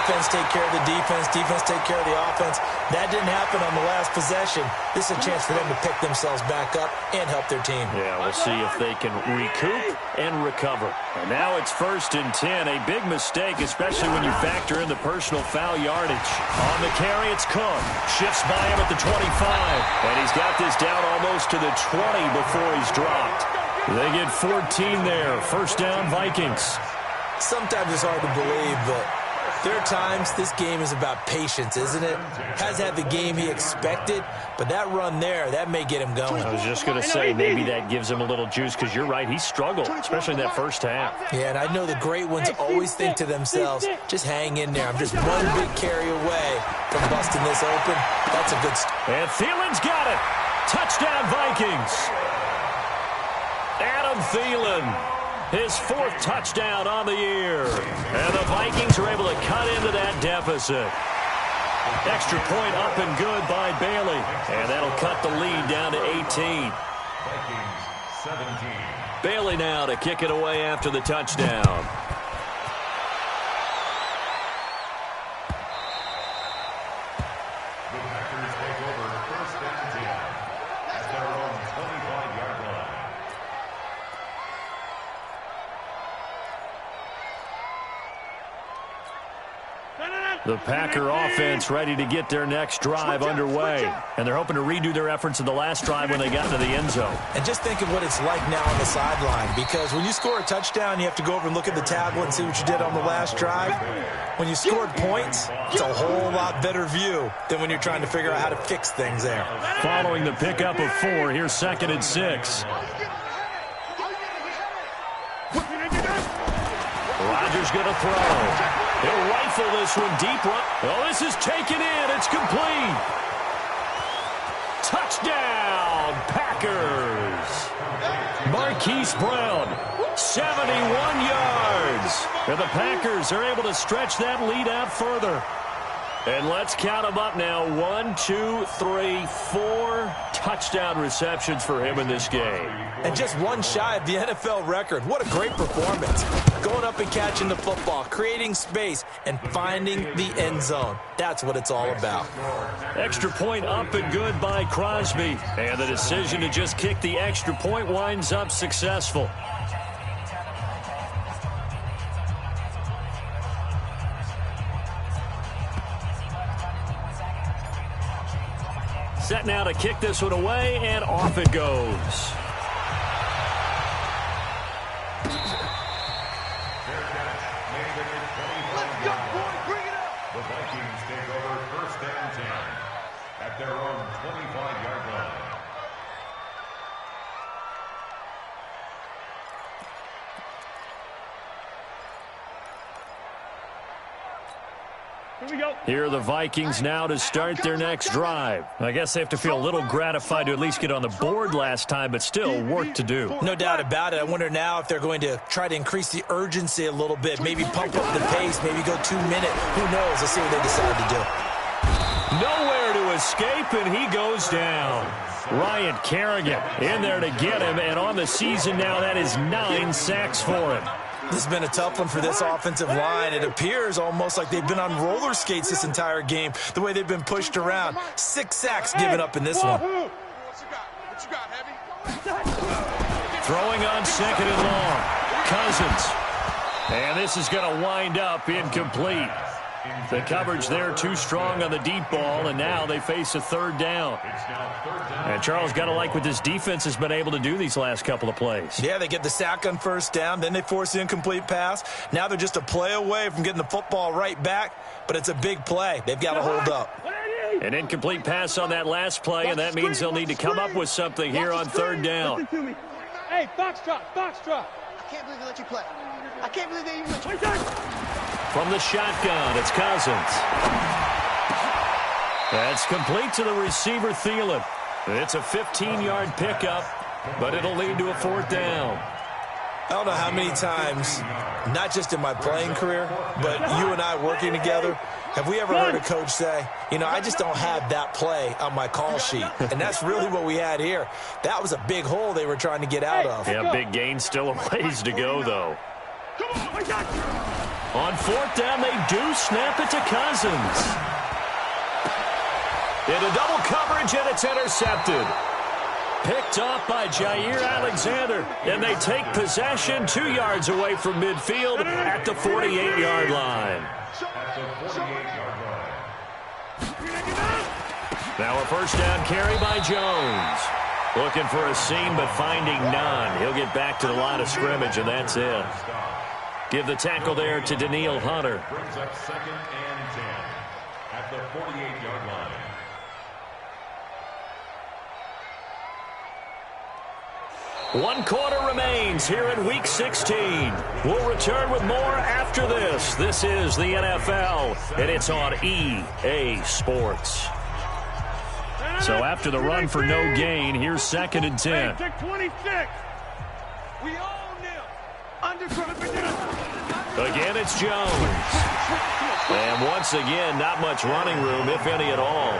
Offense take care of the defense, defense take care of the offense. That didn't happen on the last possession. This is a chance for them to pick themselves back up and help their team.
Yeah, we'll see if they can recoup and recover. And now it's 1st and 10. A big mistake, especially when you factor in the personal foul yardage. On the carry, it's Cook. Shifts by him at the 25. And he's got this down almost to the 20 before he's dropped. They get 14 there. 1st down, Vikings.
Sometimes it's hard to believe, but there are times this game is about patience, isn't it? Has had the game he expected, but that run there, that may get him going.
I was just going to say maybe that gives him a little juice because you're right, he struggled, especially in that 1st half.
Yeah, and I know the great ones always think to themselves, just hang in there. I'm just one big carry away from busting this open. That's a good start.
And Thielen's got it. Touchdown, Vikings. Adam Thielen, his 4th touchdown on the year. And the Vikings are able to cut into that deficit. Extra point up and good by Bailey. And that'll cut the lead down to 18.
Vikings 17.
Bailey now to kick it away after the touchdown.
The Packers take over 1st and 10 at their own 25-yard line.
The Packer offense ready to get their next drive underway. And they're hoping to redo their efforts in the last drive when they got into the end zone.
And just think of what it's like now on the sideline, because when you score a touchdown, you have to go over and look at the tablet and see what you did on the last drive. When you scored points, it's a whole lot better view than when you're trying to figure out how to fix things there.
Following the pickup of 4, here's 2nd and 6. Rodgers going to throw. He'll rifle this one deep right. Oh, this is taken in. It's complete. Touchdown, Packers. It's Brown. 71 yards. And the Packers are able to stretch that lead out further. And let's count them up now. 1, 2, 3, 4 touchdown receptions for him in this game.
And just one shy of the NFL record. What a great performance. Going up and catching the football, creating space, and finding the end zone. That's what it's all about.
Extra point up and good by Crosby. And the decision to just kick the extra point winds up successful. Set now to kick this one away, and off it goes.
Let's go, boy. Bring it up.
The Vikings take over first and 10 at their own 25-yard line.
Here we go.
Here are the Vikings now to start their next drive. I guess they have to feel a little gratified to at least get on the board last time, but still work to do.
No doubt about it. I wonder now if they're going to try to increase the urgency a little bit, maybe pump up the pace, maybe go 2 minute. Who knows? Let's see what they decide to do.
Nowhere to escape, and he goes down. Ryan Kerrigan in there to get him, and on the season now, that is 9 sacks for him.
This has been a tough one for this offensive line. It appears almost like they've been on roller skates this entire game, the way they've been pushed around. 6 sacks given up in this one.
What you got, Heavy?
Throwing on second and long. Cousins. And this is going to wind up incomplete. The coverage there too strong on the deep ball, and now they face a third down. And Charles, got to like what this defense has been able to do these last couple of plays.
Yeah, they get the sack on first down, then they force the incomplete pass. Now they're just a play away from getting the football right back, but it's a big play. They've got to hold up.
An incomplete pass on that last play, and that means they'll need to come up with something here on third down.
Hey, Foxtrot. I can't believe they let you play. I can't believe they even let you play.
From the shotgun, it's Cousins. That's complete to the receiver, Thielen. It's a 15-yard pickup, but it'll lead to a fourth down.
I don't know how many times, not just in my playing career, but you and I working together, have we ever heard a coach say, you know, I just don't have that play on my call sheet. And that's really what we had here. That was a big hole they were trying to get out of.
Yeah, big gain, still a ways to go, though. On fourth down, they do snap it to Cousins. Into double coverage, and it's intercepted. Picked off by Jair Alexander, and they take possession 2 yards away from midfield at the 48-yard line. Now a first down carry by Jones. Looking for a seam, but finding none. He'll get back to the line of scrimmage, and that's it. Give the tackle there to Daniil Hunter.
Brings up second and 10 at the 48-yard line.
One quarter remains here in Week 16. We'll return with more after this. This is the NFL, and it's on EA Sports. So after the run for no gain, here's second and 10.
Take 26. We own them.
Again, it's Jones. And once again, not much running room, if any at all.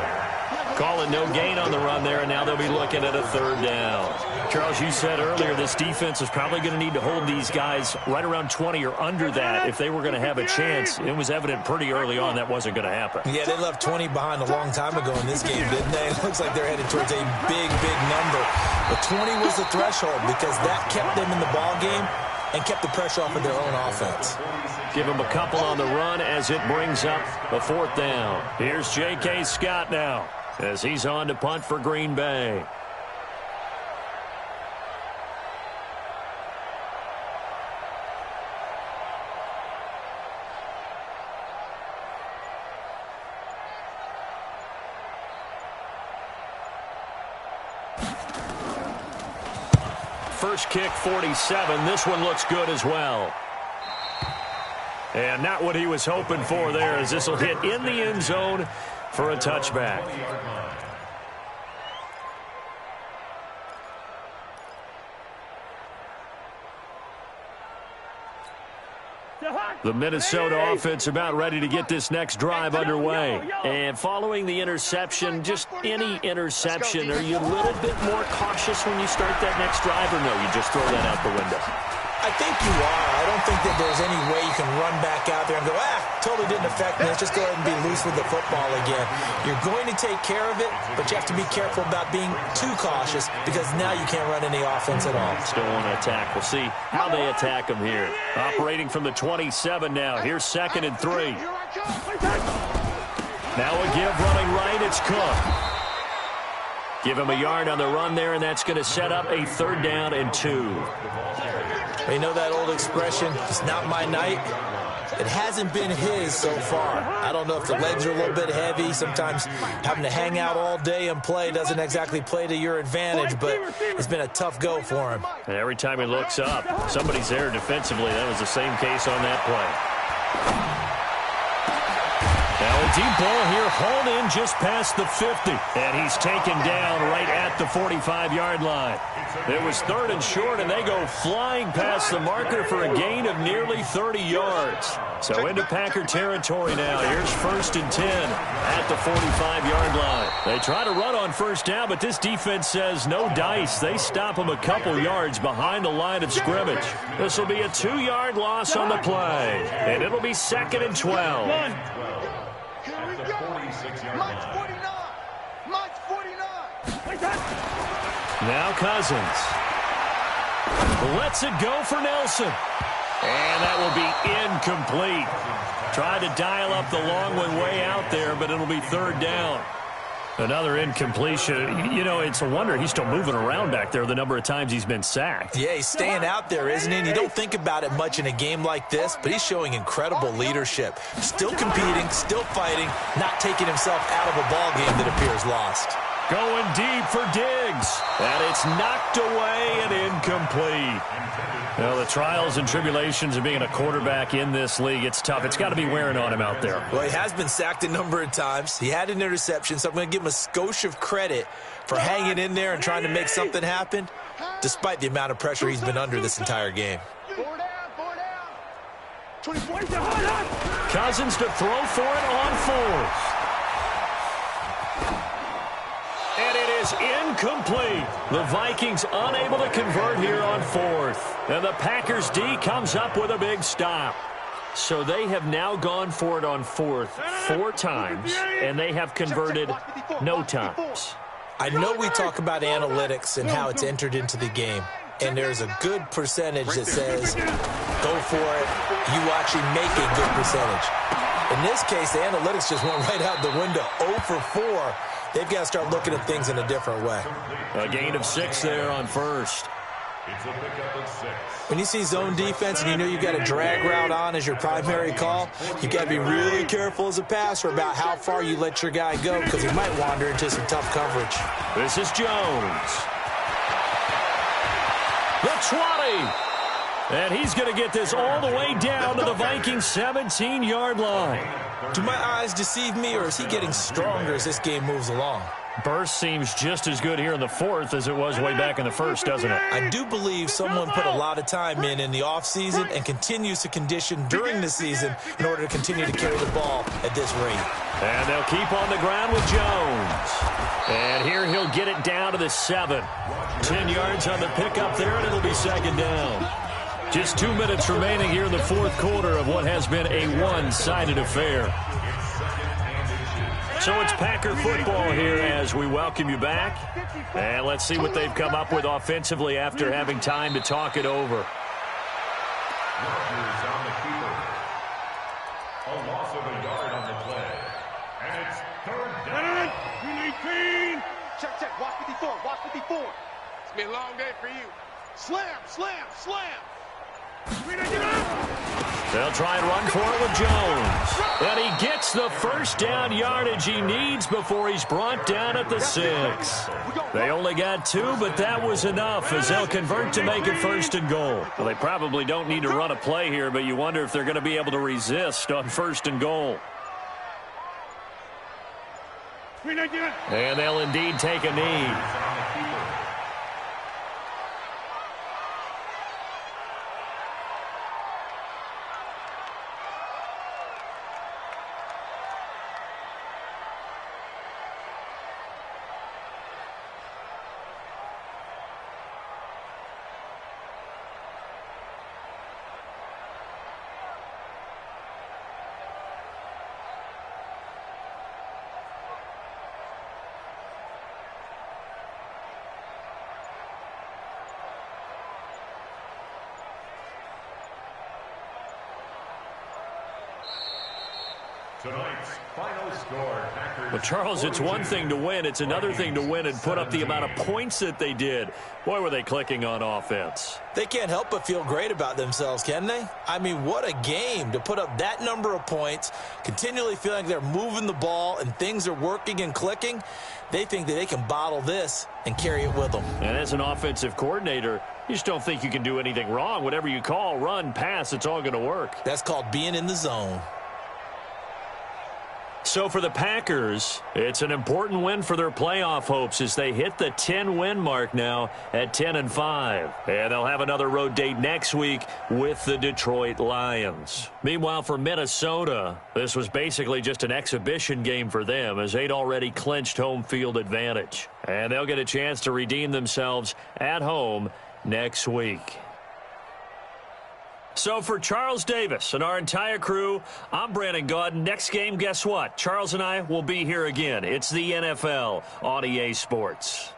Calling no gain on the run there, and now they'll be looking at a third down. Charles, you said earlier this defense is probably going to need to hold these guys right around 20 or under that if they were going to have a chance. It was evident pretty early on that wasn't going to happen.
Yeah, they left 20 behind a long time ago in this game, didn't they? It looks like they're headed towards a big, big number. But 20 was the threshold because that kept them in the ball game and kept the pressure off of their own offense.
Give them a couple on the run as it brings up a fourth down. Here's J.K. Scott now as he's on to punt for Green Bay. First kick, 47. This one looks good as well. And not what he was hoping for there, as this will hit in the end zone for a touchback. The Minnesota offense about ready to get this next drive underway. And following the interception, just any interception, are you a little bit more cautious when you start that next drive, or no, you just throw that out the window?
I think you are. I don't think that there's any way you can run back out there and go, totally didn't affect me. Let's just go ahead and be loose with the football again. You're going to take care of it, but you have to be careful about being too cautious because now you can't run any offense at all.
Still want to attack. We'll see how they attack them here. Operating from the 27 now. Here's 2nd and 3. Now a give running right. It's Cook. Give him a yard on the run there, and that's going to set up a 3rd down and 2.
You know that old expression, it's not my night? It hasn't been his so far. I don't know if the legs are a little bit heavy. Sometimes having to hang out all day and play doesn't exactly play to your advantage, but it's been a tough go for him.
And every time he looks up, somebody's there defensively. That was the same case on that play. Now a deep ball here, hauled in just past the 50. And he's taken down right at the 45-yard line. It was 3rd and short, and they go flying past the marker for a gain of nearly 30 yards. So into Packer territory now. Here's 1st and 10 at the 45-yard line. They try to run on 1st down, but this defense says no dice. They stop them a couple yards behind the line of scrimmage. This will be a 2-yard loss on the play, and it'll be 2nd and 12.
Mike's 49. Mike's 49.
Now Cousins lets it go for Nelson. And that will be incomplete. Tried to dial up the long one way out there, but it'll be 3rd down. Another incompletion. You know, it's a wonder he's still moving around back there the number of times he's been sacked.
Yeah, he's staying out there, isn't he? And you don't think about it much in a game like this, but he's showing incredible leadership. Still competing, still fighting, not taking himself out of a ball game that appears lost.
Going deep for Diggs. And it's knocked away and incomplete. Well, the trials and tribulations of being a quarterback in this league, it's tough. It's got to be wearing on him out there.
Well, he has been sacked a number of times. He had an interception, so I'm going to give him a skosh of credit for hanging in there and trying to make something happen, despite the amount of pressure he's been under this entire game.
4 down.
Cousins to throw for it on 4th. And it is incomplete. The Vikings unable to convert here on 4th. And the Packers D comes up with a big stop. So they have now gone for it on 4th 4 times, and they have converted no times.
I know we talk about analytics and how it's entered into the game, and there's a good percentage that says go for it. You actually make a good percentage. In this case, the analytics just went right out the window. 0 for 4. They've got to start looking at things in a different way.
A gain of 6 there on 1st.
It's a pickup of 6.
When you see zone defense and you know you've got a drag route on as your primary call, you've got to be really careful as a passer about how far you let your guy go because he might wander into some tough coverage.
This is Jones. The 20. And he's going to get this all the way down to the Vikings 17-yard line.
Do my eyes deceive me, or is he getting stronger as this game moves along?
Burst seems just as good here in the 4th as it was way back in the 1st, doesn't it?
I do believe someone put a lot of time in the offseason and continues to condition during the season in order to continue to carry the ball at this rate.
And they'll keep on the ground with Jones. And here he'll get it down to the 7. 10 yards on the pickup there, and it'll be 2nd down. Just 2 minutes remaining here in the 4th quarter of what has been a one-sided affair. So it's Packer football here as we welcome you back. And let's see what they've come up with offensively after having time to talk it over.
Rodgers on the keeper. A loss of a yard on the play. And it's 3rd down.
18. Check. Watch 54. Watch 54.
It's been a long day for you.
Slam.
They'll try and run for it with Jones. And he gets the 1st down yardage he needs before he's brought down at the 6. They only got 2, but that was enough as they'll convert to make it 1st and goal. Well, they probably don't need to run a play here, but you wonder if they're going to be able to resist on 1st and goal. And they'll indeed take a knee.
Tonight's final score, Packers.
Well, Charles, it's one thing to win. It's another thing to win and put up the amount of points that they did. Boy, were they clicking on offense.
They can't help but feel great about themselves, can they? I mean, what a game to put up that number of points, continually feeling like they're moving the ball and things are working and clicking. They think that they can bottle this and carry it with them.
And as an offensive coordinator, you just don't think you can do anything wrong. Whatever you call, run, pass, it's all going to work.
That's called being in the zone.
So for the Packers, it's an important win for their playoff hopes as they hit the 10-win mark now at 10-5. And they'll have another road date next week with the Detroit Lions. Meanwhile, for Minnesota, this was basically just an exhibition game for them as they'd already clinched home field advantage. And they'll get a chance to redeem themselves at home next week. So for Charles Davis and our entire crew, I'm Brandon Gaudin. Next game, guess what? Charles and I will be here again. It's the NFL on EA Sports.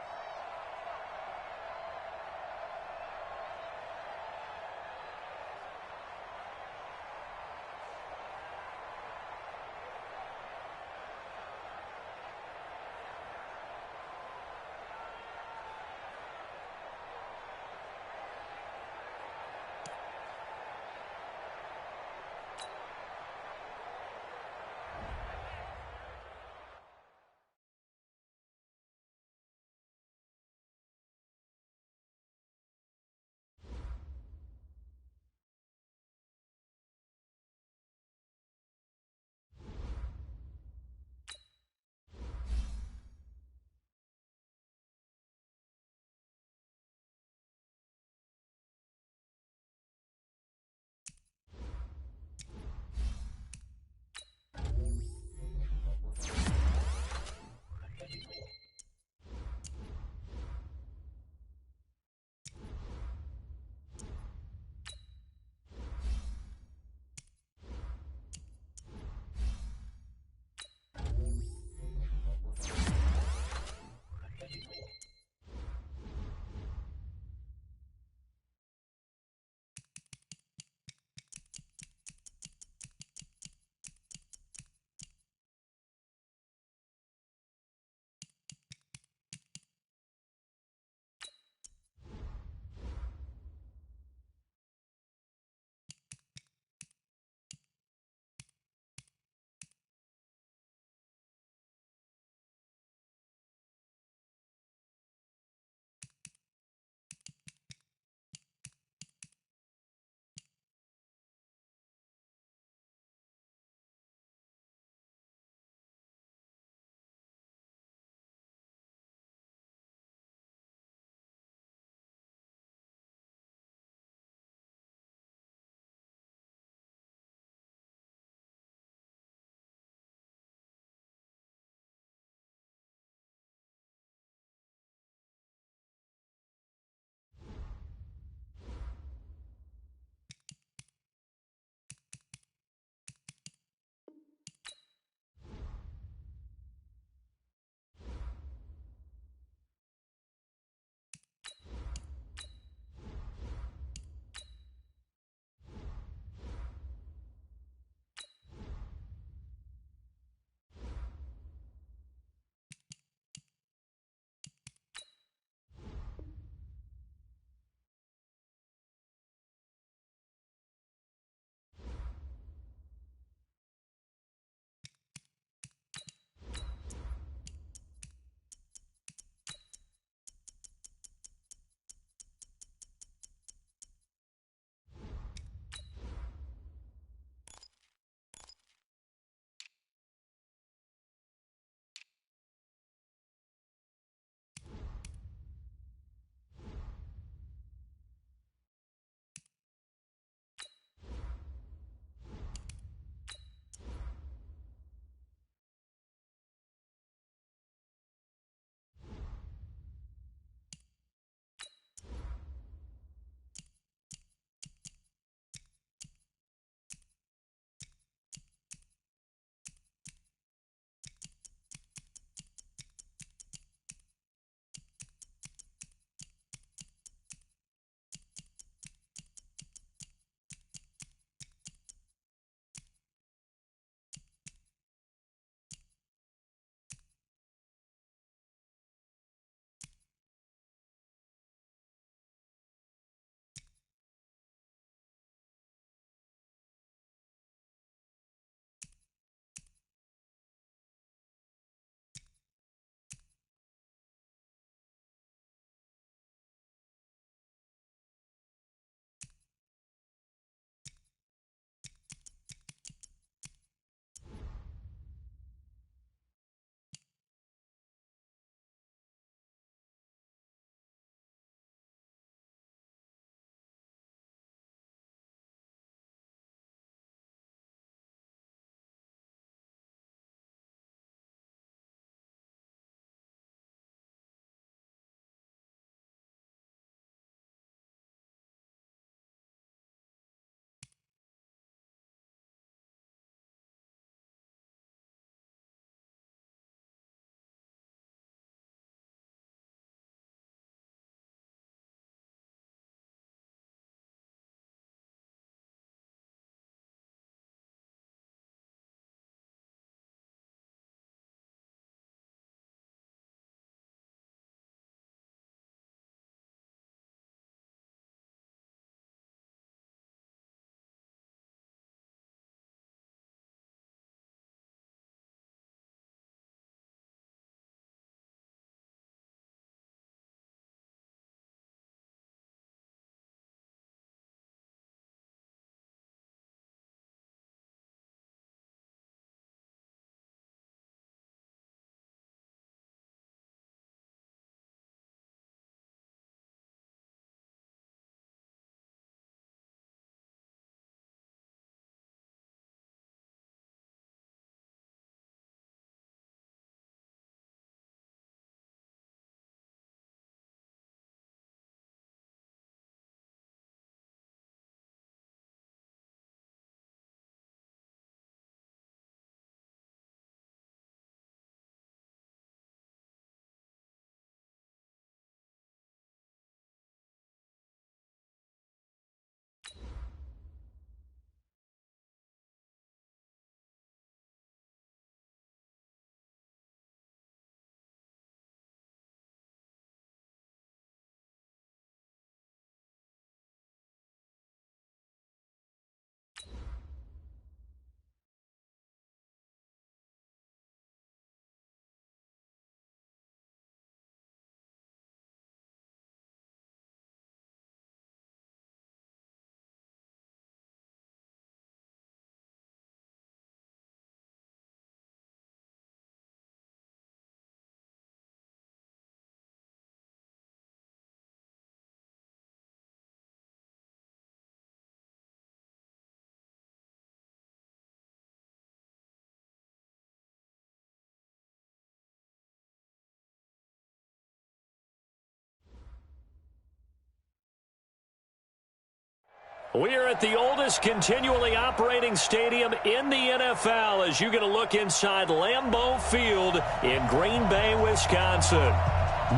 We are at the oldest continually operating stadium in the NFL as you get a look inside Lambeau Field in Green Bay, Wisconsin.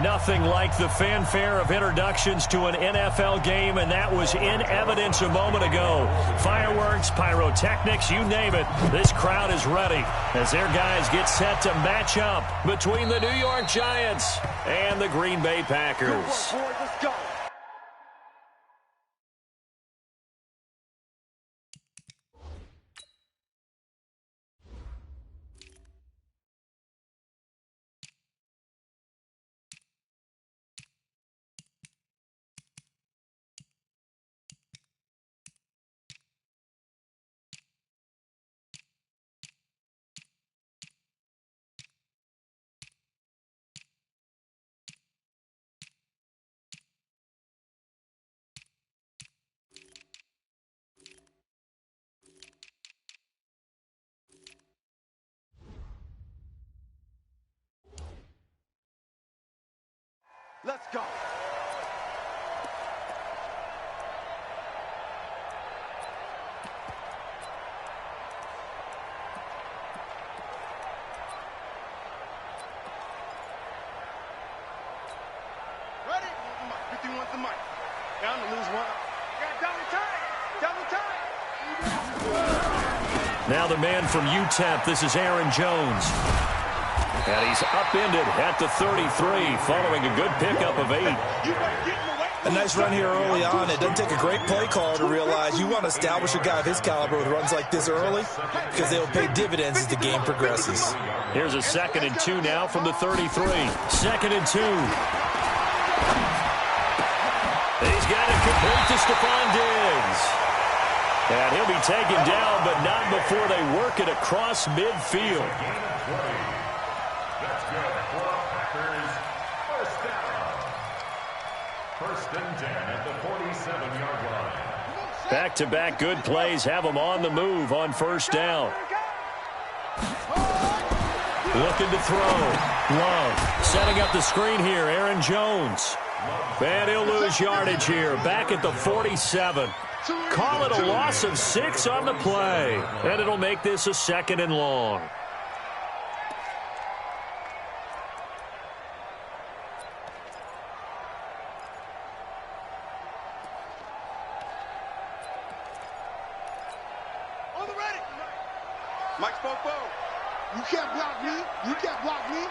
Nothing like the fanfare of introductions to an NFL game, and that was in evidence a moment ago. Fireworks, pyrotechnics, you name it. This crowd is ready as their guys get set to match up between the New York Giants and the Green Bay Packers.
Good work, boys. Let's go. Let's go. Ready? 51's the mic. Down to lose one. Got double time. Double time.
Now the man from UTEP, this is Aaron Jones. And he's upended at the 33 following a good pickup of 8.
A nice run here early on. It doesn't take a great play caller to realize you want to establish a guy of his caliber with runs like this early because they'll pay dividends as the game progresses.
Here's a 2nd and 2 now from the 33. 2nd and 2. He's got it complete to Stephon Diggs. And he'll be taken down, but not before they work it across midfield.
That's good for Packers. First down. First and 10 at the 47-yard line.
Back-to-back good plays have them on the move on first down. Looking to throw. Love setting up the screen here. Aaron Jones. And he'll lose yardage here. Back at the 47. Call it a loss of 6 on the play. And it'll make this a 2nd and long.
On the ready. Mike Spopo. You can't block me. You can't block me.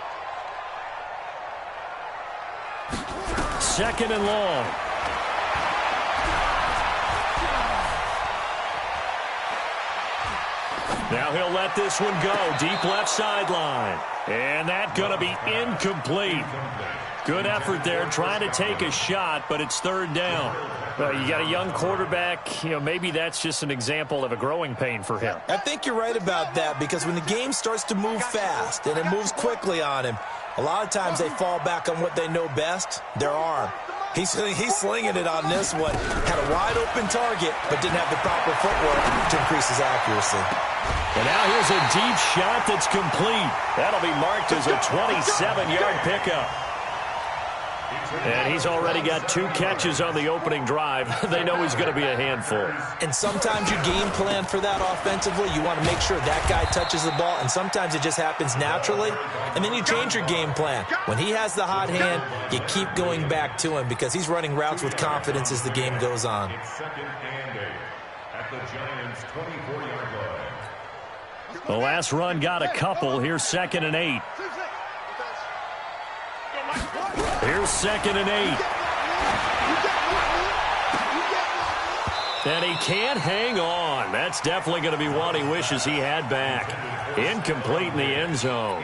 2nd and long. Now he'll let this one go. Deep left sideline. And that's going to be incomplete. Good effort there trying to take a shot, but it's 3rd down. Well, you got a young quarterback. Maybe that's just an example of a growing pain for him.
I think you're right about that because when the game starts to move fast and it moves quickly on him, a lot of times they fall back on what they know best, their arm. He's slinging it on this one. Had a wide-open target, but didn't have the proper footwork to increase his accuracy.
And now here's a deep shot that's complete. That'll be marked as a 27-yard pickup. And he's already got 2 catches on the opening drive. They know he's going to be a handful.
And sometimes you game plan for that offensively. You want to make sure that guy touches the ball, and sometimes it just happens naturally. And then you change your game plan. When he has the hot hand, you keep going back to him because he's running routes with confidence as the game goes on.
It's 2nd and 8 at the Giants' 24-yard line.
The last run got a couple. Here's 2nd and 8. Here's 2nd and 8. And he can't hang on. That's definitely going to be one he wishes he had back. Incomplete in the end zone.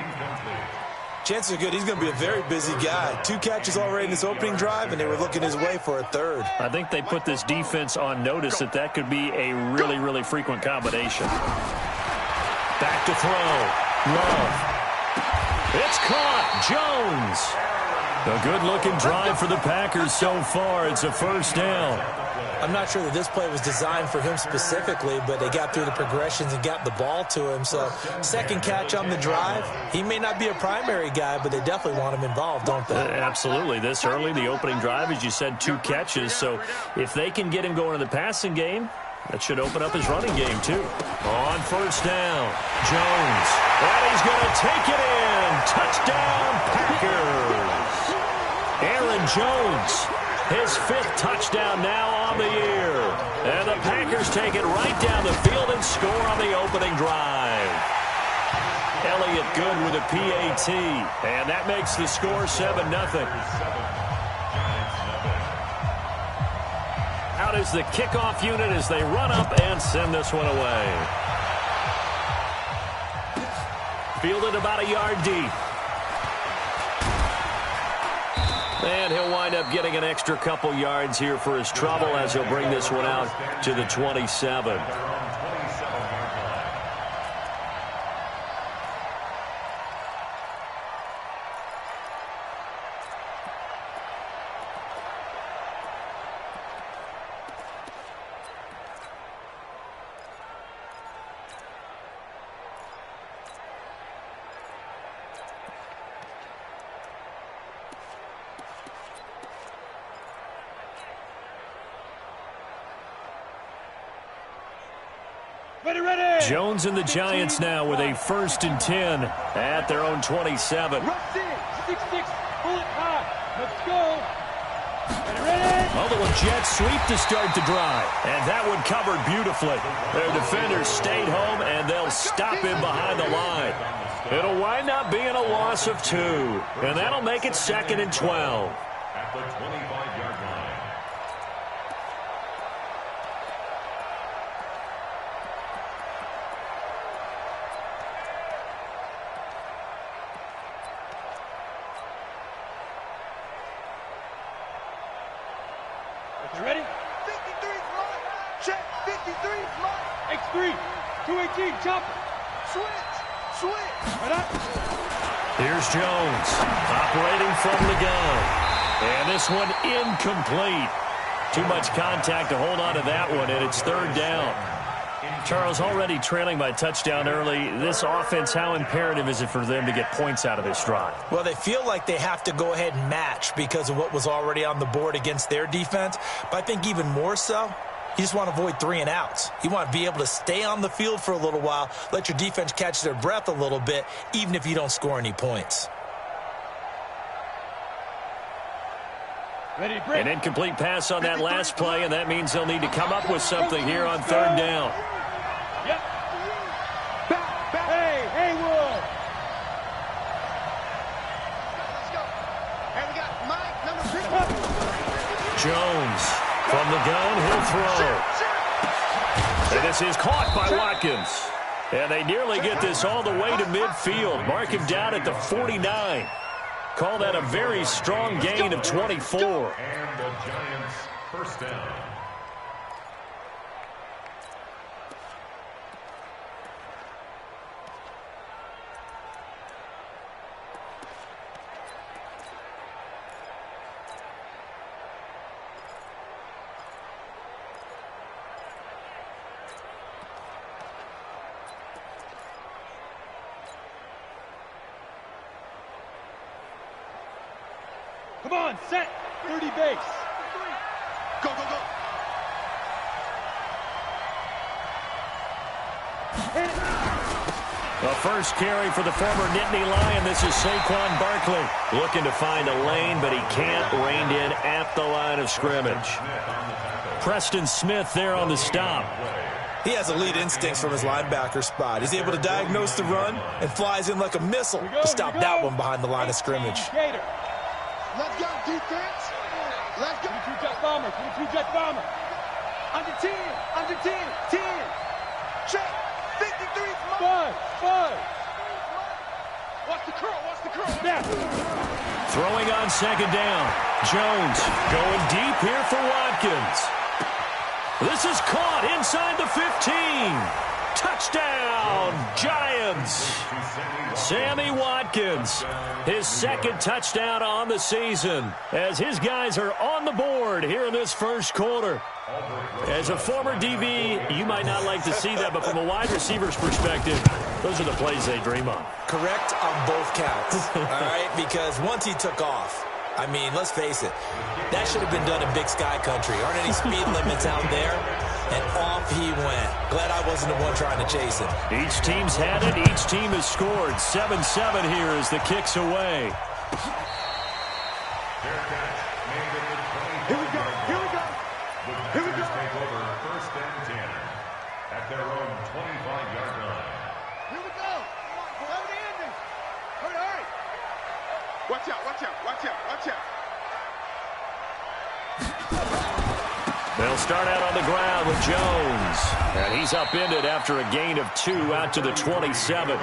Chances are good he's going to be a very busy guy. 2 catches already in this opening drive, and they were looking his way for a 3rd.
I think they put this defense on notice that could be a really, really frequent combination. Back to throw. Love. It's caught. Jones. A good-looking drive for the Packers so far. It's a first down.
I'm not sure that this play was designed for him specifically, but they got through the progressions and got the ball to him. So second catch on the drive. He may not be a primary guy, but they definitely want him involved, don't they?
Absolutely. This early, the opening drive, as you said, 2 catches. So if they can get him going in the passing game, that should open up his running game, too. On first down, Jones. And he's going to take it in. Touchdown, Packers. Aaron Jones, his 5th touchdown now on the year. And the Packers take it right down the field and score on the opening drive. Elliott good with a PAT. And that makes the score 7-0. Out is the kickoff unit as they run up and send this one away. Fielded about a yard deep. And he'll wind up getting an extra couple yards here for his trouble as he'll bring this one out to the 27. Jones and the Giants now with a 1st and 10 at their own 27.
Rush in, 6-6, bullet high. Let's go. Ready?
A little jet sweep to start the drive. And that one covered beautifully. Their defenders stayed home, and they'll stop him behind the line. It'll wind up being a loss of 2. And that'll make it 2nd and 12.
At the 25-yard line.
You ready?
53's mine. Check. 53's mine.
X3, 218, chopper.
Switch.
Right up.
Here's Jones operating from the gun. And this one incomplete. Too much contact to hold on to that one, and it's 3rd down. Charles, already trailing by touchdown early. This offense, how imperative is it for them to get points out of this drive?
Well, they feel like they have to go ahead and match because of what was already on the board against their defense. But I think even more so, you just want to avoid 3 and outs. You want to be able to stay on the field for a little while, let your defense catch their breath a little bit, even if you don't score any points.
Ready to break.
An incomplete pass on that last play, and that means they'll need to come up with something here on 3rd down.
Yep. Hey, Haywood.
Let's go. And we got Mike, number 6.
Jones from the gun, he'll throw. And this is caught by Watkins. And they nearly get this all the way to midfield. Mark him down at the 49. Call that a very strong gain of 24.
And the Giants' first down.
Come on, set. 30 base.
Go, go, go.
The first carry for the former Nittany Lion. This is Saquon Barkley looking to find a lane, but he can't. Reined in at the line of scrimmage. Preston Smith there on the stop.
He has elite instincts from his linebacker spot. He's able to diagnose the run and flies in like a missile to stop that one behind the line of scrimmage.
Let's go, defense. Let's go.
22 jet bomber. 22 jet bomber.
Under 10. Under 10. 10. Check. 53's mine.
5.
Watch the curl. Watch the curl.
Snap.
Throwing on 2nd down. Jones going deep here for Watkins. This is caught inside the 15. Touchdown, Giants! Sammy Watkins, his second touchdown on the season, as his guys are on the board here in this first quarter. As a former DB, you might not like to see that, but from a wide receiver's perspective, those are the plays they dream of.
Correct on both counts, all right? Because once he took off, I mean, let's face it, that should have been done in Big Sky Country. Aren't any speed limits out there? And off he went. Glad I wasn't the one trying to chase him.
Each team's had it. Each team has scored. 7-7 here as the kick's away.
Here we go. Here we go. Here we go.
Take over first and 10 at their own 25-yard line.
Here we go. Come on, the ending. Hurry. Watch out, watch out, watch out, watch out.
They'll start out on the ground with Jones. And he's upended after a gain of 2 out to the 27.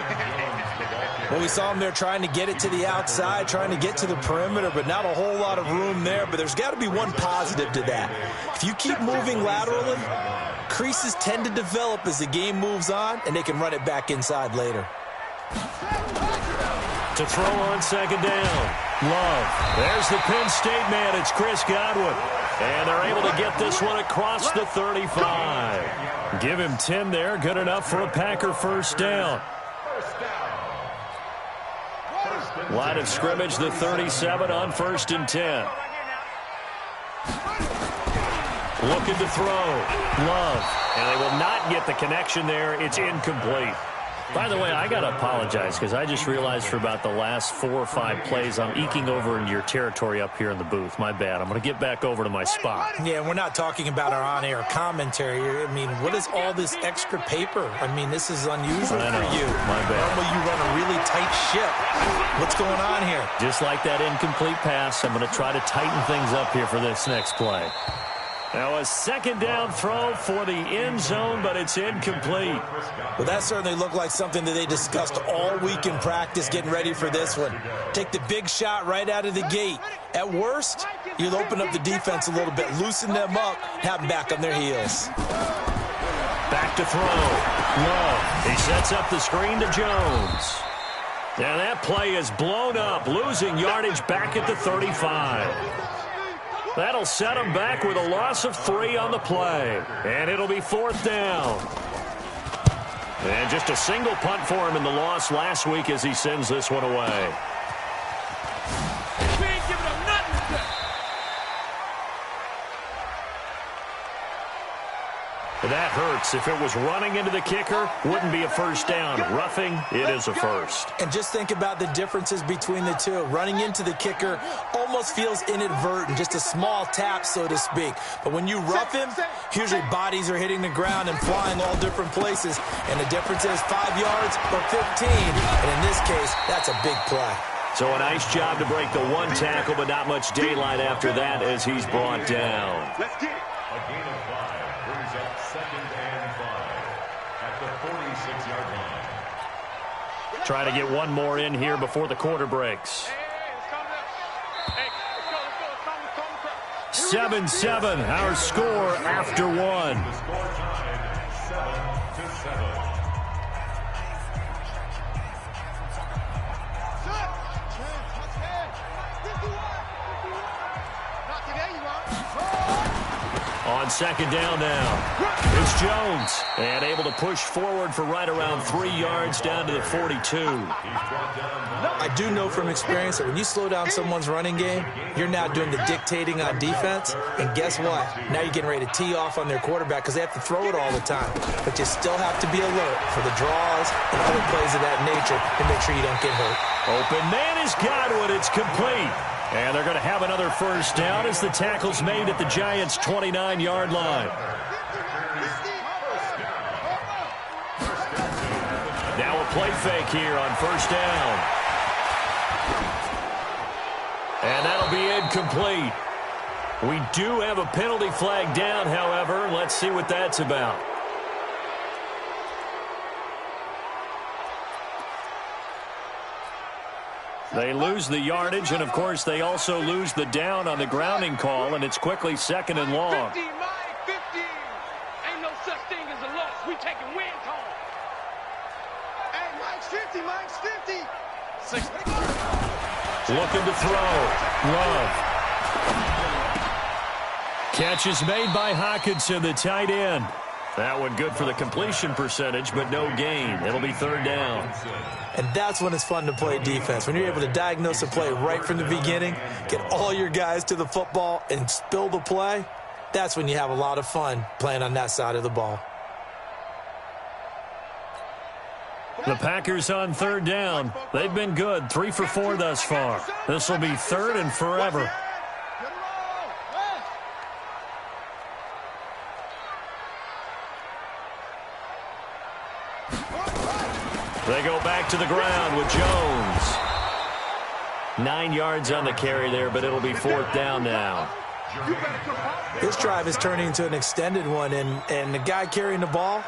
Well, we saw him there trying to get it to the outside, trying to get to the perimeter, but not a whole lot of room there. But there's got to be one positive to that. If you keep moving laterally, creases tend to develop as the game moves on, and they can run it back inside later.
To throw on second down. Love. There's the Penn State man. It's Chris Godwin. And they're able to get this one across the 35. Give him 10 there. Good enough for a Packer first down. Line of scrimmage, the 37 on 1st and 10. Looking to throw. Love. And they will not get the connection there. It's incomplete. By the way, I got to apologize because I just realized for about the last 4 or 5 plays I'm eking over into your territory up here in the booth. My bad. I'm going to get back over to my spot.
Yeah, we're not talking about our on-air commentary. I mean, what is all this extra paper? I mean, this is unusual for you.
My bad.
Normally you run a really tight ship. What's going on here?
Just like that incomplete pass, I'm going to try to tighten things up here for this next play. Now a second down throw for the end zone, but it's incomplete.
Well, that certainly looked like something that they discussed all week in practice getting ready for this one. Take the big shot right out of the gate. At worst, you'll open up the defense a little bit, loosen them up, have them back on their heels.
Back to throw. Love. He sets up the screen to Jones. And that play is blown up, losing yardage back at the 35. That'll set him back with a loss of 3 on the play. And it'll be 4th down. And just a single punt for him in the loss last week as he sends this one away.
We ain't giving up nothing today.
That hurts. If it was running into the kicker, wouldn't be a first down. Roughing, it is a first.
And just think about the differences between the two. Running into the kicker almost feels inadvertent, just a small tap, so to speak. But when you rough him, usually bodies are hitting the ground and flying all different places. And the difference is 5 yards or 15. And in this case, that's a big play.
So a nice job to break the 1 tackle, but not much daylight after that as he's brought down.
Let's get it.
A gain of 5 brings up 2nd and 5 at the 46-yard line.
Try to get one more in here before the quarter breaks. 7-7, our score after 1.
The score tied 7-7.
On second down now, it's Jones, and able to push forward for right around 3 yards down to the 42.
I do know from experience that when you slow down someone's running game, you're now doing the dictating on defense, and guess what? Now you're getting ready to tee off on their quarterback because they have to throw it all the time. But you still have to be alert for the draws and other plays of that nature to make sure you don't get hurt.
Open man is Godwin. It's complete. And they're going to have another first down as the tackle's made at the Giants' 29-yard line. Now a play fake here on first down. And that'll be incomplete. We do have a penalty flag down, however. Let's see what that's about. They lose the yardage, and, of course, they also lose the down on the grounding call, and it's quickly 2nd and long.
50, Mike, 50. Ain't no such thing as a loss. We taking wins home.
50, Mike's 50.
60.
Looking to throw. Love. Catch is made by Hockenson, the tight end. That one good for the completion percentage, but no gain. It'll be third down.
And that's when it's fun to play defense. When you're able to diagnose a play right from the beginning, get all your guys to the football, and spill the play, that's when you have a lot of fun playing on that side of the ball.
The Packers on third down. They've been good, 3 for 4 thus far. This will be third and forever. They go back to the ground with Jones. 9 yards on the carry there, but it'll be fourth down now.
This drive is turning into an extended one, and the guy carrying the ball,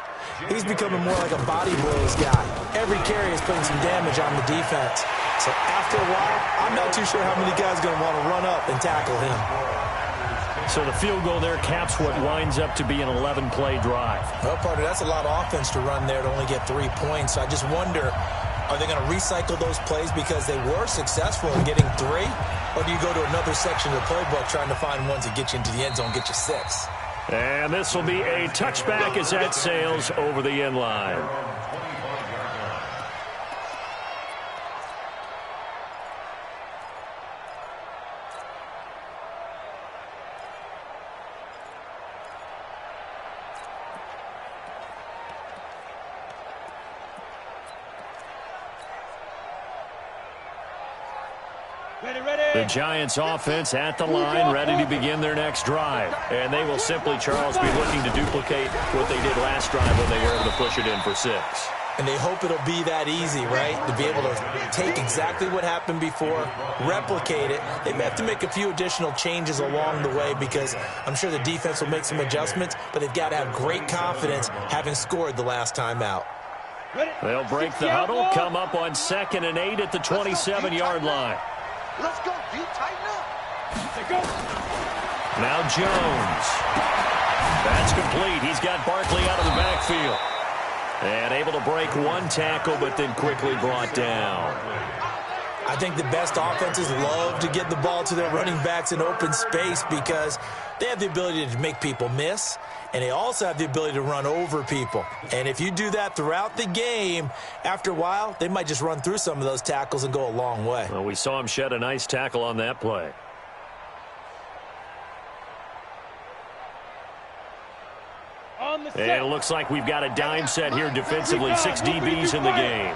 he's becoming more like a body blows guy. Every carry is putting some damage on the defense. So after a while, I'm not too sure how many guys are going to want to run up and tackle him.
So the field goal there caps what winds up to be an 11-play drive.
Well, partner, that's a lot of offense to run there to only get 3 points. So I just wonder, are they going to recycle those plays because they were successful in getting 3? Or do you go to another section of the playbook trying to find ones that get you into the end zone, get you 6?
And this will be a touchback as that sails over the end line. The Giants offense at the line, ready to begin their next drive. And they will simply, Charles, be looking to duplicate what they did last drive when they were able to push it in for 6.
And they hope it'll be that easy, right? To be able to take exactly what happened before, replicate it. They may have to make a few additional changes along the way because I'm sure the defense will make some adjustments, but they've got to have great confidence having scored the last time out.
They'll break the huddle, come up on 2nd and 8 at the 27-yard line.
Let's go, you tighten up.
Now Jones. That's complete. He's got Barkley out of the backfield. And able to break 1 tackle, but then quickly brought down.
I think the best offenses love to get the ball to their running backs in open space because they have the ability to make people miss, and they also have the ability to run over people. And if you do that throughout the game, after a while, they might just run through some of those tackles and go a long way.
Well, we saw him shed a nice tackle on that play. And it looks like we've got a dime set here defensively. 6 DBs in the game.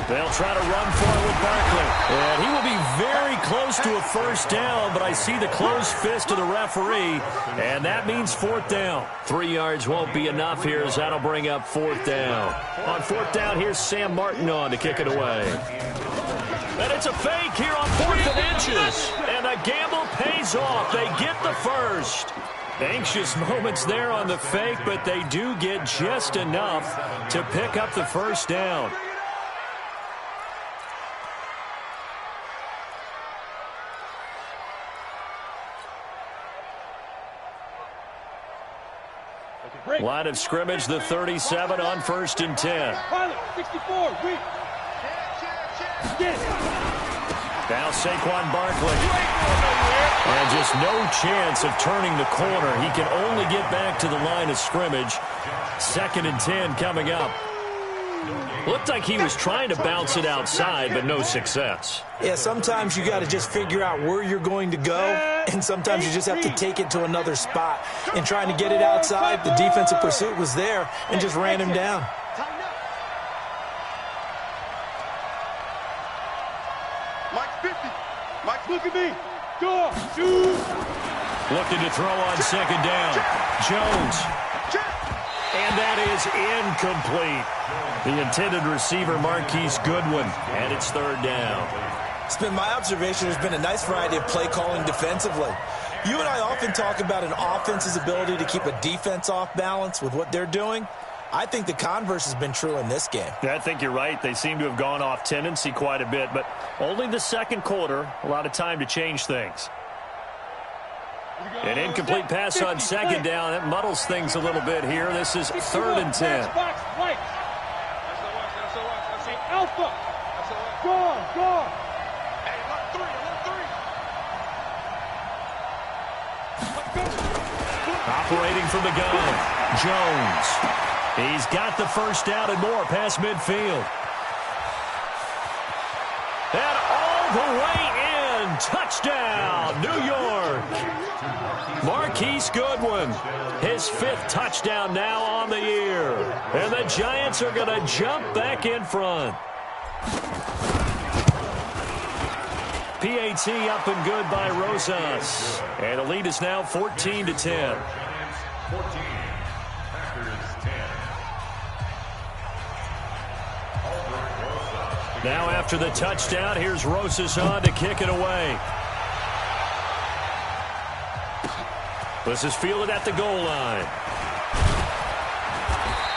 They'll try to run for it with Barkley. And he will be very close to a first down, but I see the closed fist of the referee, and that means fourth down. 3 yards won't be enough here as that'll bring up fourth down. On fourth down, here's Sam Martin on to kick it away. And it's a fake here on 4th and inches. And the gamble pays off. They get the first. Anxious moments there on the fake, but they do get just enough to pick up the first down. Line of scrimmage, the 37 on 1st and 10.
64,
Now Saquon Barkley. And just no chance of turning the corner. He can only get back to the line of scrimmage. 2nd and 10 coming up. Looked like he was trying to bounce it outside, but no success.
Yeah, sometimes you got to just figure out where you're going to go, and sometimes you just have to take it to another spot. And trying to get it outside, the defensive pursuit was there and just ran him down.
Mike's 50. Mike's
look at me. Go. Shoot.
Looking to throw on 2nd down. Jones. And that is incomplete. The intended receiver, Marquise Goodwin, and it's 3rd down.
It's been my observation there's been a nice variety of play calling defensively. You and I often talk about an offense's ability to keep a defense off balance with what they're doing. I think the converse has been true in this game.
Yeah, I think you're right. They seem to have gone off tendency quite a bit, but only the 2nd quarter, a lot of time to change things. An incomplete pass on second down. That muddles things a little bit here. This is 3rd and 10.
Alpha. Go.
Hey, look three.
Operating from the gun, Jones. He's got the first down and more past midfield. And all the way in. Touchdown, New York. Marquise Goodwin, his 5th touchdown now on the year. And the Giants are going to jump back in front. PAT up and good by Rosas. And the lead is now 14-10.
14, Packers 10.
Now after the touchdown, here's Rosas on to kick it away. This is fielded at the goal line.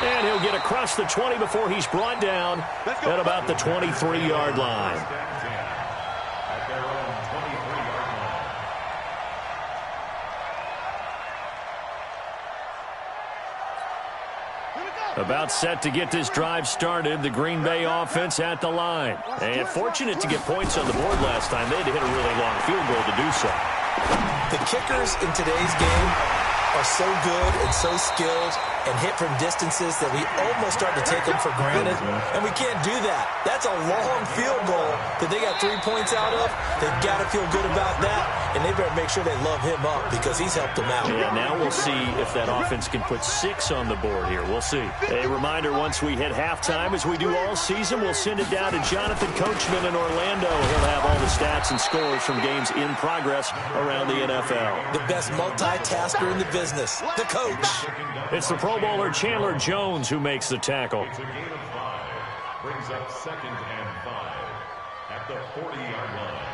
And he'll get across the 20 before he's brought down at about the 23-yard line.
At their own 23-yard line.
About set to get this drive started, the Green Bay offense at the line. And fortunate to get points on the board last time. They had to hit a really long field goal to do so.
The kickers in today's game are so good and so skilled and hit from distances that we almost start to take them for granted, and we can't do that. That's a long field goal that they got 3 points out of. They've got to feel good about that, and they better make sure they love him up because he's helped them out.
Yeah, now we'll see if that offense can put 6 on the board here. We'll see. A reminder, once we hit halftime, as we do all season, we'll send it down to Jonathan Coachman in Orlando. He'll have all the stats and scores from games in progress around the NFL.
The best multitasker in the business, the coach.
It's the Pro Bowler Chandler Jones who makes the tackle.
It's a gain of 5. Brings up 2nd and 5 at the 40-yard line.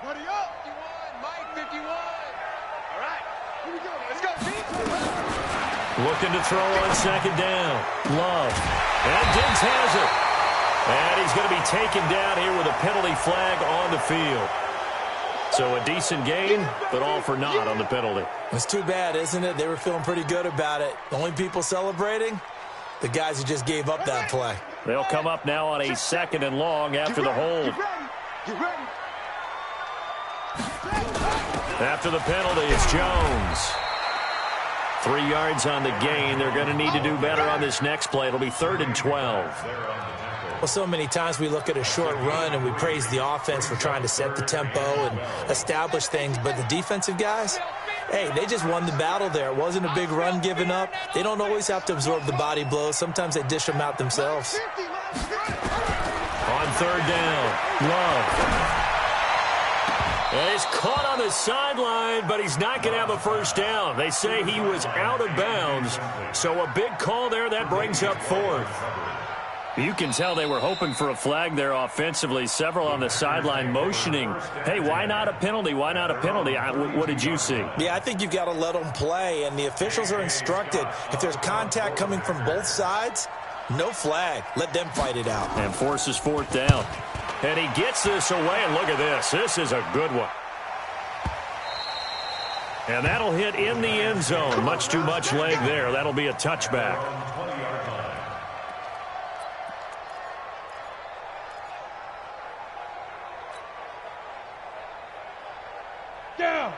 Buddy up.
51, Mike 51.
All right. Here we go. Let's go.
Looking to throw on second down. Love. And Diggs has it. And he's going to be taken down here with a penalty flag on the field. So a decent gain, but all for naught on the penalty.
It's too bad, isn't it? They were feeling pretty good about it. The only people celebrating, the guys who just gave up that play.
They'll come up now on a 2nd and long after the hold.
Get ready.
After the penalty, it's Jones. 3 yards on the gain. They're going to need to do better on this next play. It'll be 3rd and 12.
Well, so many times we look at a short run and we praise the offense for trying to set the tempo and establish things, but the defensive guys, hey, they just won the battle there. It wasn't a big run given up. They don't always have to absorb the body blows. Sometimes they dish them out themselves.
On 3rd down, Love. And he's caught on the sideline, but he's not going to have a first down. They say he was out of bounds, so a big call there. That brings up 4th. You can tell they were hoping for a flag there offensively. Several on the sideline motioning, hey, why not a penalty? Why not a penalty? What did you see?
Yeah, I think you've got to let them play, and the officials are instructed. If there's contact coming from both sides, no flag. Let them fight it out.
And forces 4th down. And he gets this away, and look at this. This is a good one. And that'll hit in the end zone. Much too much leg there. That'll be a touchback.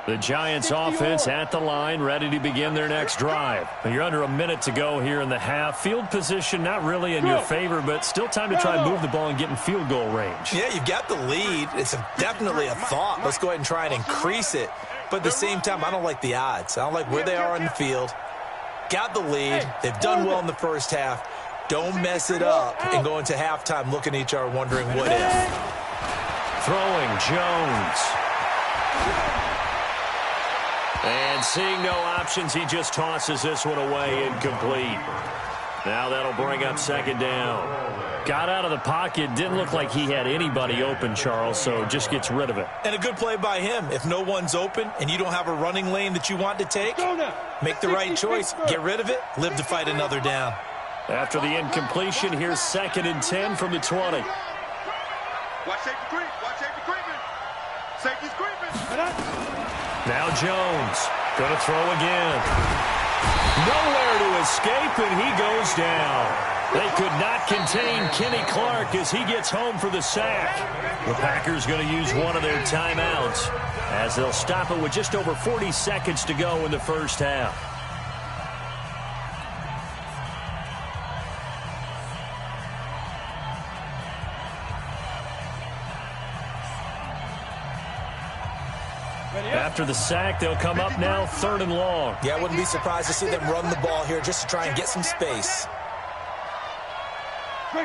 The Giants offense at the line, ready to begin their next drive. You're under a minute to go here in the half. Field position not really in your favor, but still time to try and move the ball and get in field goal range.
Yeah, you've got the lead. It's definitely a thought. Let's go ahead and try and increase it. But at the same time, I don't like the odds. I don't like where they are on the field. Got the lead. They've done well in the first half. Don't mess it up and go into halftime looking at each other wondering what if.
Throwing Jones. And seeing no options, he just tosses this one away incomplete. Now that'll bring up second down. Got out of the pocket. Didn't look like he had anybody open, Charles, so just gets rid of it.
And a good play by him. If no one's open and you don't have a running lane that you want to take, make the right choice. Get rid of it. Live to fight another down.
After the incompletion, here's 2nd and 10 from the 20.
Watch safety creep. Watch safety creeping. Safety's creeping.
Now Jones. Going to throw again. Nowhere to escape, and he goes down. They could not contain Kenny Clark as he gets home for the sack. The Packers going to use one of their timeouts as they'll stop it with just over 40 seconds to go in the first half. After the sack, they'll come up now 3rd and long.
Yeah, I wouldn't be surprised to see them run the ball here just to try and get some space.
And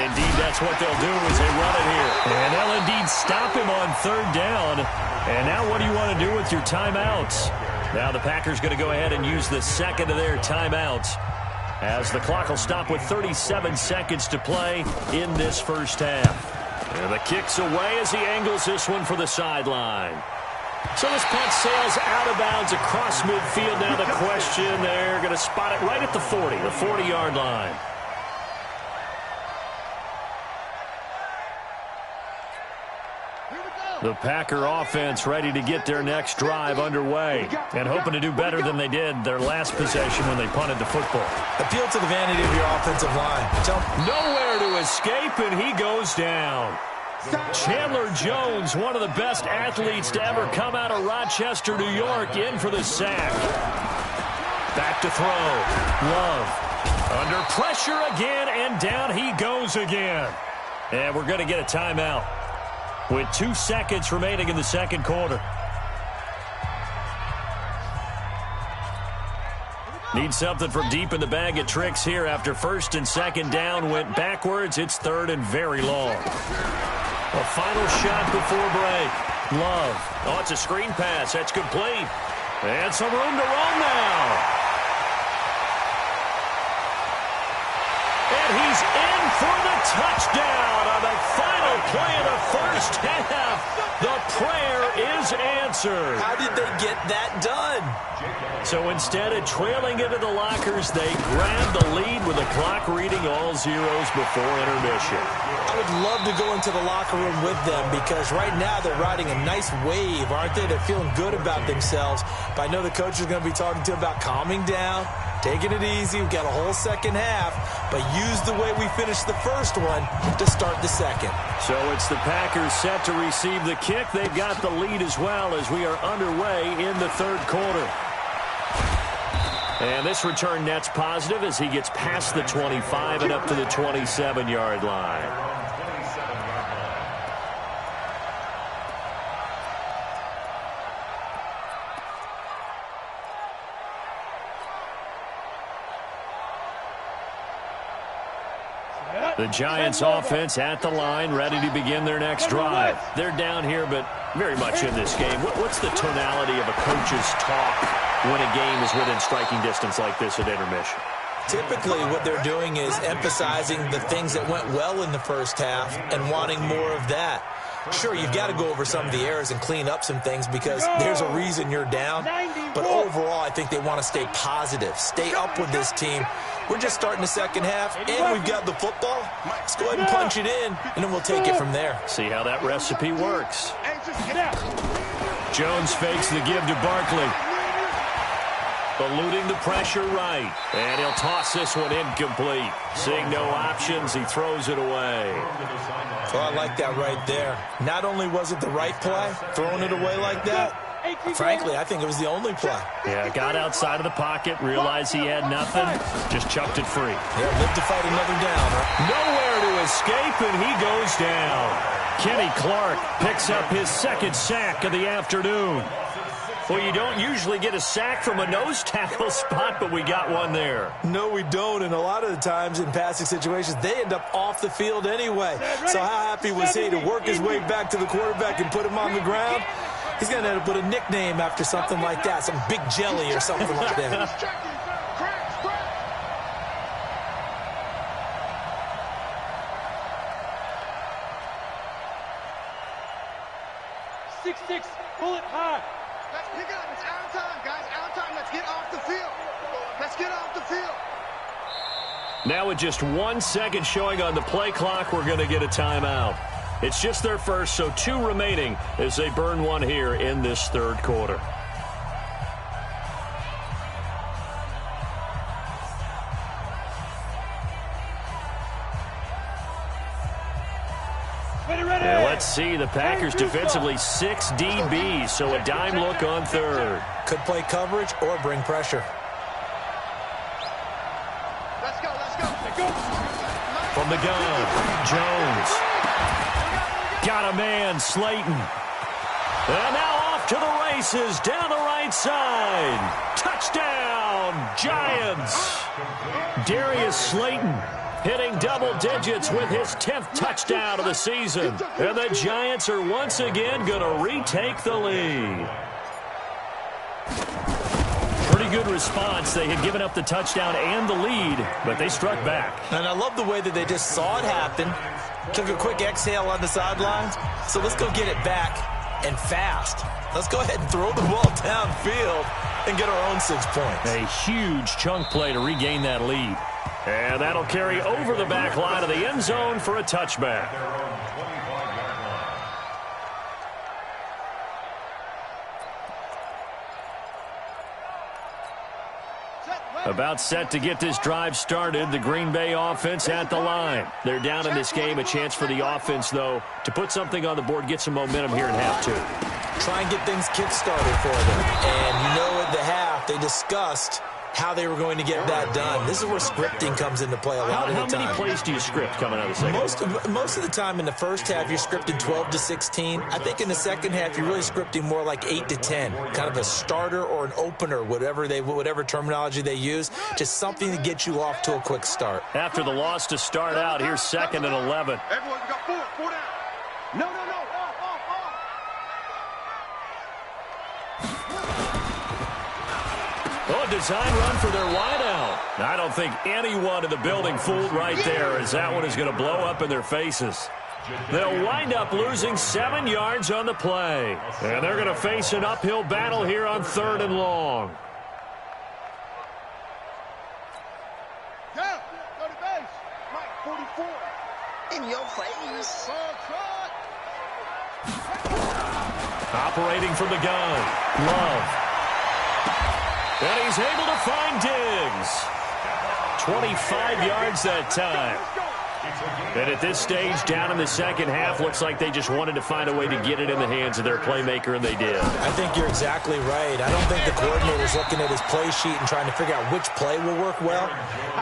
indeed, that's what they'll do as they run it here. And they'll indeed stop him on 3rd down. And now what do you want to do with your timeouts? Now the Packers going to go ahead and use the 2nd of their timeouts as the clock will stop with 37 seconds to play in this first half. And the kick's away as he angles this one for the sideline. So this punt sails out of bounds across midfield. Now the question, they're going to spot it right at the 40, the 40-yard line. The Packer offense ready to get their next drive underway and hoping to do better than they did their last possession when they punted the football.
Appeal to the vanity of your offensive line.
Nowhere to escape, and he goes down. Chandler Jones, one of the best athletes to ever come out of Rochester, New York, in for the sack. Back to throw. Love. Under pressure again, and down he goes again. And we're going to get a timeout with 2 seconds remaining in the second quarter. Need something from deep in the bag of tricks here after 1st and 2nd down went backwards. It's 3rd and very long. A final shot before break. Love. Oh, it's a screen pass. That's complete. And some room to run now. And he's in for the touchdown on the final play of the first half. The prayer is answered.
How did they get that done?
So instead of trailing into the lockers, they grabbed the lead with the clock reading all zeros before intermission.
I would love to go into the locker room with them because right now they're riding a nice wave, aren't they? They're feeling good about themselves. But I know the coach is going to be talking to them about calming down, taking it easy. We've got a whole second half, but use the way we finished the first one to start the second.
So it's the Packers set to receive the kick. They've got the lead as well as we are underway in the 3rd quarter. And this return net's positive as he gets past the 25 and up to the 27-yard line. The Giants offense at the line, ready to begin their next drive. They're down here, but very much in this game. What's the tonality of a coach's talk when a game is within striking distance like this at intermission?
Typically, what they're doing is emphasizing the things that went well in the first half and wanting more of that. Sure, you've got to go over some of the errors and clean up some things because there's a reason you're down. But overall, I think they want to stay positive, stay up with this team. We're just starting the second half, and we've got the football. Let's go ahead and punch it in, and then we'll take it from there.
See how that recipe works. Jones fakes the give to Barkley. Eluding the pressure right. And he'll toss this one incomplete. Seeing no options, he throws it away.
Well, I like that right there. Not only was it the right play, throwing it away like that, frankly, I think it was the only play.
Yeah, got outside of the pocket, realized he had nothing, just chucked it free.
Yeah, lived to fight another down. Right?
Nowhere to escape, and he goes down. Kenny Clark picks up his 2nd sack of the afternoon. Well, you don't usually get a sack from a nose tackle spot, but we got one there.
No, we don't, and a lot of the times in passing situations, they end up off the field anyway. So how happy was he to work his way back to the quarterback and put him on the ground? He's going to end up with a nickname after something like that, some big jelly or something like that.
6-6, pull it high. Let's pick it up. It's out of time, guys. Out of time. Let's get off the field. Let's get off the field.
Now with just 1 second showing on the play clock, we're going to get a timeout. It's just their first, so 2 remaining as they burn one here in this third quarter. And let's see, the Packers defensively 6 DBs, so a dime look on third.
Could play coverage or bring pressure.
Let's go, let's go.
From the gun, Jones. Got a man, Slayton. And now off to the races, down the right side. Touchdown, Giants. Darius Slayton hitting double digits with his 10th touchdown of the season. And the Giants are once again going to retake the lead. Pretty good response. They had given up the touchdown and the lead, but they struck back.
And I love the way that they just saw it happen, took a quick exhale on the sidelines. So let's go get it back and fast. Let's go ahead and throw the ball downfield and get our own 6 points.
A huge chunk play to regain that lead. And that'll carry over the back line of the end zone for a touchback. About set to get this drive started, the Green Bay offense at the line. They're down in this game. A chance for the offense, though, to put something on the board, get some momentum here in half 2.
Try and get things kick-started for them. And you know at the half, they discussed how they were going to get that done. This is where scripting comes into play a lot of the time.
How many plays do you script coming out of the second?
Most of the time in the first half, you're scripting 12 to 16. I think in the second half, you're really scripting more like 8 to 10. Kind of a starter or an opener, whatever terminology they use. Just something to get you off to a quick start.
After the loss to start out, here's 2nd and 11.
Everyone got 4 down. No.
Oh, design run for their wideout. I don't think anyone in the building fooled right there, as that one is going to blow up in their faces. They'll wind up losing 7 yards on the play. And they're going to face an uphill battle here on 3rd and long.
Yeah, go to base. Right, 44. In your face.
Operating from the gun. Love. And he's able to find Diggs. 25 yards that time. And at this stage, down in the second half, looks like they just wanted to find a way to get it in the hands of their playmaker, and they did.
I think you're exactly right. I don't think the coordinator's looking at his play sheet and trying to figure out which play will work well.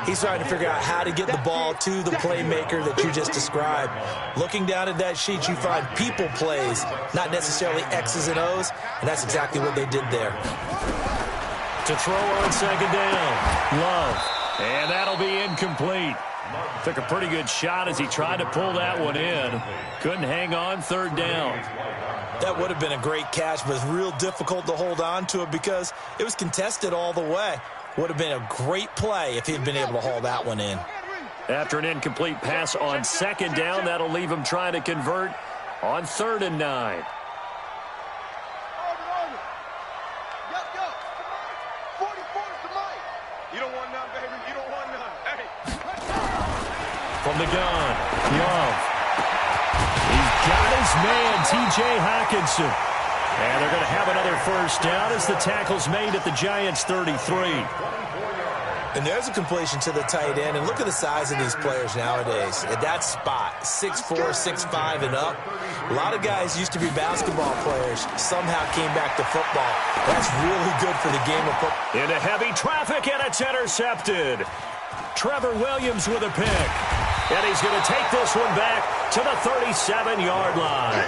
He's trying to figure out how to get the ball to the playmaker that you just described. Looking down at that sheet, you find people plays, not necessarily X's and O's, and that's exactly what they did there.
To throw on 2nd down. Love. And that'll be incomplete. Took a pretty good shot as he tried to pull that one in. Couldn't hang on 3rd down.
That would have been a great catch, but it's real difficult to hold on to it because it was contested all the way. Would have been a great play if he had been able to haul that one in.
After an incomplete pass on 2nd down, that'll leave him trying to convert on 3rd and 9. From the gun, Love. He's got his man, T.J. Hockenson. And they're going to have another 1st down as the tackle's made at the Giants' 33.
And there's a completion to the tight end. And look at the size of these players nowadays. At that spot, 6'4", 6'5", and up. A lot of guys used to be basketball players, somehow came back to football. That's really good for the game of football.
Into heavy traffic, and it's intercepted. Trevor Williams with a pick. And he's going to take this one back to the 37-yard line.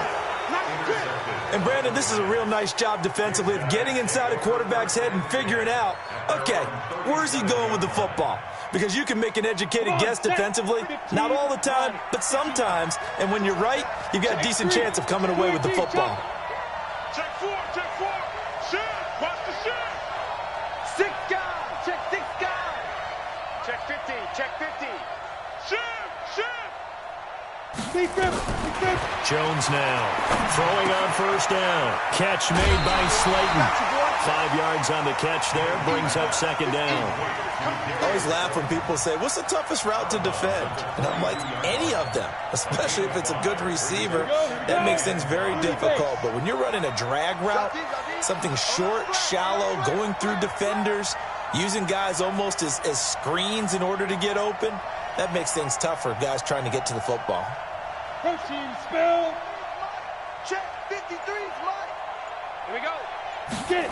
And, Brandon, this is a real nice job defensively of getting inside a quarterback's head and figuring out, okay, where's he going with the football? Because you can make an educated guess defensively, not all the time, but sometimes. And when you're right, you've got a decent chance of coming away with the football.
Check four. Shift. Watch the shift.
6 guys. Check 6 guys. Check 50. Check 50.
Shift.
Jones now throwing on first down. Catch made by Slayton. 5 yards on the catch there. Brings up second down.
I always laugh when people say, what's the toughest route to defend? And I'm like, any of them, especially if it's a good receiver. That makes things very difficult. But when you're running a drag route, something short, shallow, going through defenders, using guys almost as screens in order to get open, that makes things tough for guys trying to get to the football.
Protein spill. Check 53's Mike. Here we go. Get it.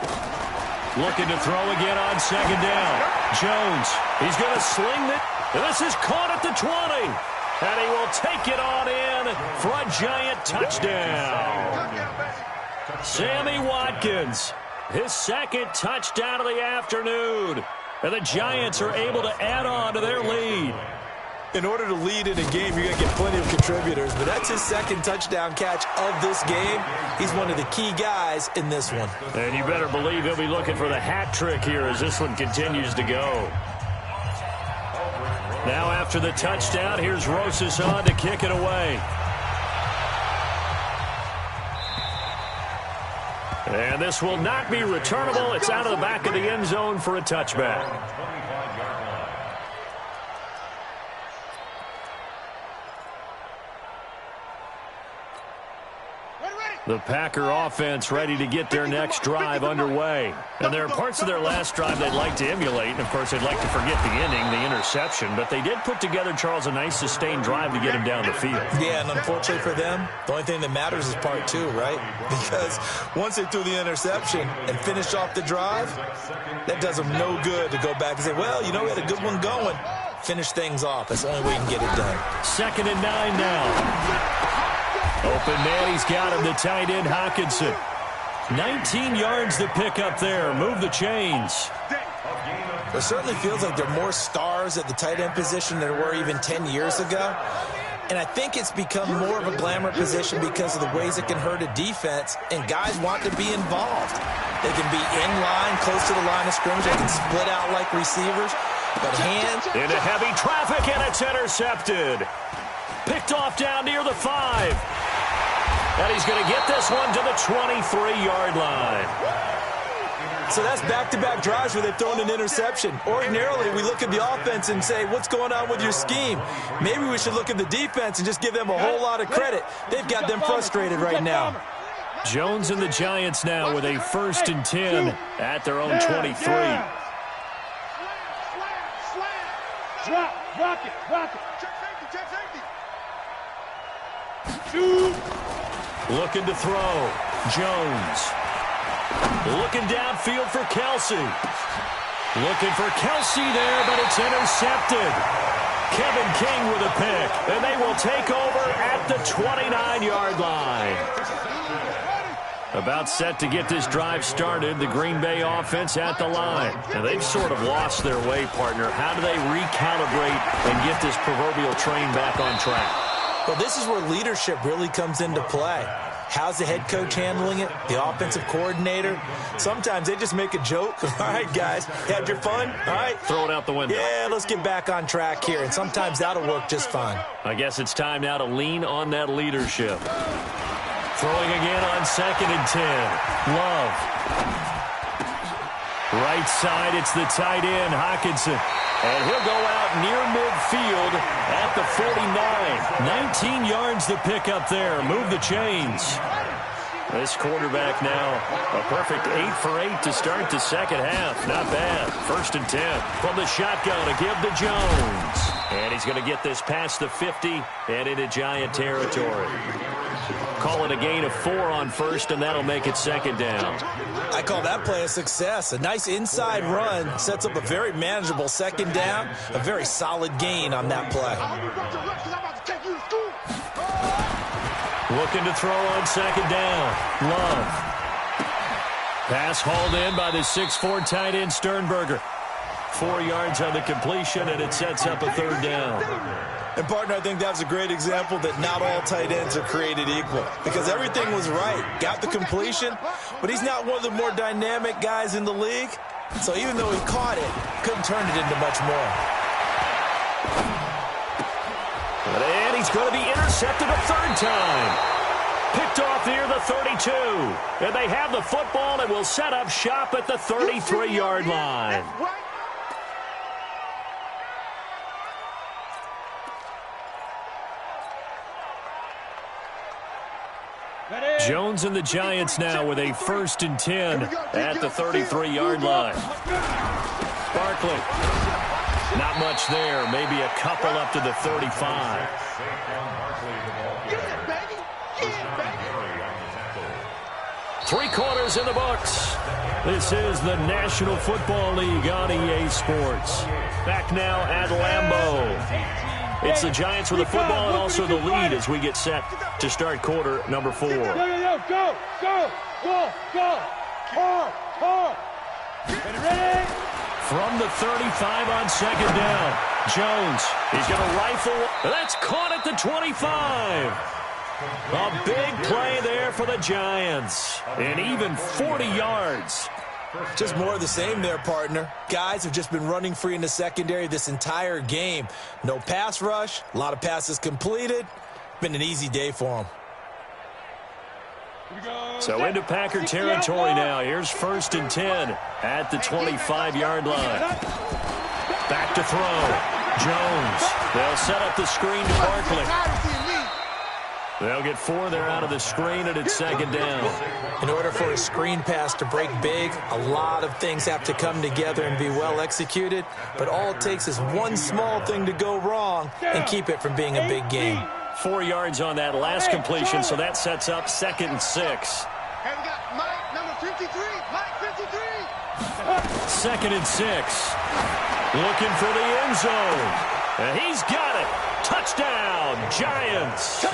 Looking to throw again on second down. Jones, he's going to sling it. And this is caught at the 20. And he will take it on in for a giant touchdown. Sammy Watkins, his second touchdown of the afternoon. And the Giants are able to add on to their lead.
In order to lead in a game, you're going to get plenty of contributors, but that's his second touchdown catch of this game. He's one of the key guys in this one.
And you better believe he'll be looking for the hat trick here as this one continues to go. Now after the touchdown, here's Rosas on to kick it away. And this will not be returnable. It's out of the back of the end zone for a touchback. The Packer offense ready to get their next drive underway. And there are parts of their last drive they'd like to emulate. And, of course, they'd like to forget the ending, the interception. But they did put together, Charles, a nice sustained drive to get him down the field.
Yeah, and unfortunately for them, the only thing that matters is part 2, right? Because once they threw the interception and finished off the drive, that does them no good to go back and say, well, you know, we had a good one going. Finish things off. That's the only way you can get it done.
2nd and 9 now. Open man, he's got him, the tight end, Hockenson. 19 yards to pick up there. Move the chains.
It certainly feels like there are more stars at the tight end position than there were even 10 years ago. And I think it's become more of a glamour position because of the ways it can hurt a defense, and guys want to be involved. They can be in line, close to the line of scrimmage. They can split out like receivers. But hands
into heavy traffic, and it's intercepted. Picked off down near the 5. And he's going to get this one to the 23-yard line.
So that's back-to-back drives where they've thrown an interception. Ordinarily, we look at the offense and say, what's going on with your scheme? Maybe we should look at the defense and just give them a whole lot of credit. They've got them frustrated right now.
Jones and the Giants now with a 1st and 10 at their own 23.
Drop, rock it. Check safety. Shoot.
Looking to throw. Jones. Looking downfield for Kelsey. Looking for Kelsey there, but it's intercepted. Kevin King with a pick, and they will take over at the 29-yard line. About set to get this drive started, the Green Bay offense at the line. Now, they've sort of lost their way, partner. How do they recalibrate and get this proverbial train back on track?
Well, this is where leadership really comes into play. How's the head coach handling it? The offensive coordinator? Sometimes they just make a joke. All right, guys, had your fun? All right.
Throw it out the window.
Yeah, let's get back on track here. And sometimes that'll work just fine.
I guess it's time now to lean on that leadership. Throwing again on 2nd and 10. Love. Right side, it's the tight end, Hockenson. And he'll go out near midfield at the 49. 19 yards to pick up there. Move the chains. This quarterback now, a perfect 8 for 8 to start the second half. Not bad. 1st and 10 from the shotgun to give to Jones. And he's going to get this past the 50 and into Giant territory. Call it a gain of 4 on 1st, and that'll make it 2nd down.
I call that play a success. A nice inside run sets up a very manageable 2nd down. A very solid gain on that play.
Looking to throw on 2nd down. Love. Pass hauled in by the 6'4" tight end Sternberger. 4 yards on the completion, and it sets up a 3rd down.
And, partner, I think that's a great example that not all tight ends are created equal because everything was right. Got the completion, but he's not one of the more dynamic guys in the league. So even though he caught it, couldn't turn it into much more.
And he's going to be intercepted a third time. Picked off near the 32. And they have the football and will set up shop at the 33-yard line. Jones and the Giants now with a 1st and 10 at the 33-yard line. Barkley. Not much there. Maybe a couple up to the 35. Three quarters in the books. This is the National Football League on EA Sports. Back now at Lambeau. It's the Giants with the football and also the lead as we get set to start quarter number 4.
Go, ready?
From the 35 on 2nd down. Jones, he's going to rifle. That's caught at the 25. A big play there for the Giants. And even 40 yards.
Just more of the same there, partner. Guys have just been running free in the secondary this entire game. No pass rush, a lot of passes completed. Been an easy day for them.
So into Packer territory now. Here's 1st and 10 at the 25-yard line. Back to throw. Jones. They'll set up the screen to Barkley. They'll get 4 there out of the screen, and it's 2nd down.
In order for a screen pass to break big, a lot of things have to come together and be well executed. But all it takes is one small thing to go wrong and keep it from being a big game.
4 yards on that last completion, so that sets up 2nd and 6.
And we got Mike, number 53. Mike, 53.
2nd and 6. Looking for the end zone. And he's got it. Touchdown, Giants.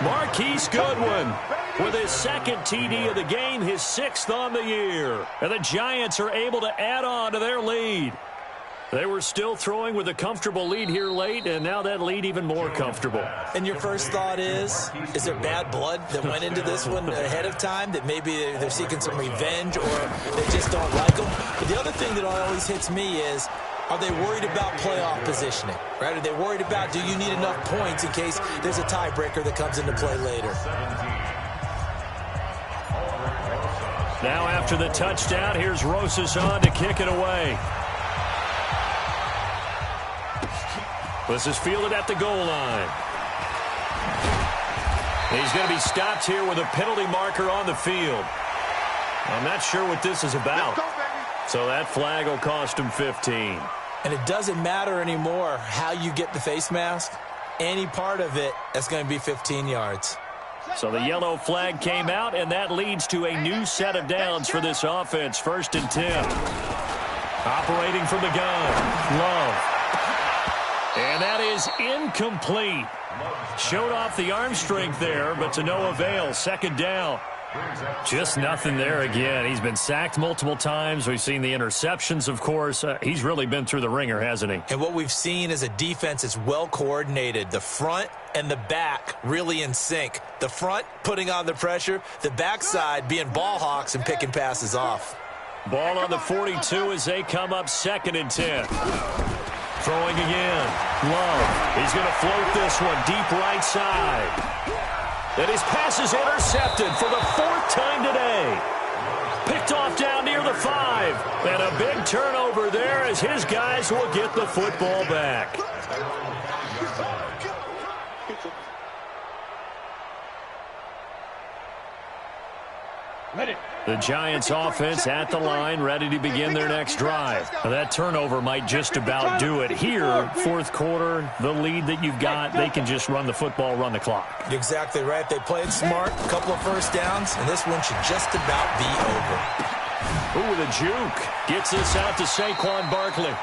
Marquise Goodwin with his 2nd TD of the game, his 6th on the year. And the Giants are able to add on to their lead. They were still throwing with a comfortable lead here late, and now that lead even more comfortable.
And your first thought is there bad blood that went into this one ahead of time, that maybe they're seeking some revenge or they just don't like them? But the other thing that always hits me is, are they worried about playoff positioning, right? Are they worried about, do you need enough points in case there's a tiebreaker that comes into play later?
Now after the touchdown, here's Rosas on to kick it away. This is fielded at the goal line. He's going to be stopped here with a penalty marker on the field. I'm not sure what this is about. So that flag will cost him 15.
And it doesn't matter anymore how you get the face mask. Any part of it, that's going to be 15 yards.
So the yellow flag came out, and that leads to a new set of downs for this offense. 1st and 10. Operating from the gun. Love. And that is incomplete. Showed off the arm strength there, but to no avail. 2nd down. Just nothing there again. He's been sacked multiple times. We've seen the interceptions, of course. He's really been through the ringer, hasn't he?
And what we've seen is a defense that's well coordinated. The front and the back really in sync. The front putting on the pressure. The backside being ball hawks and picking passes off.
Ball on the 42 as they come up 2nd and 10. Throwing again. Love. He's going to float this one deep right side. And his pass is intercepted for the 4th time today. Picked off down near the 5. And a big turnover there as his guys will get the football back. The Giants offense at the line, ready to begin their next drive. Now that turnover might just about do it. Here, 4th quarter, the lead that you've got, they can just run the football, run the clock.
You're exactly right. They played smart, a couple of first downs, and this one should just about be over.
Ooh, with a juke. Gets this out to Saquon Barkley.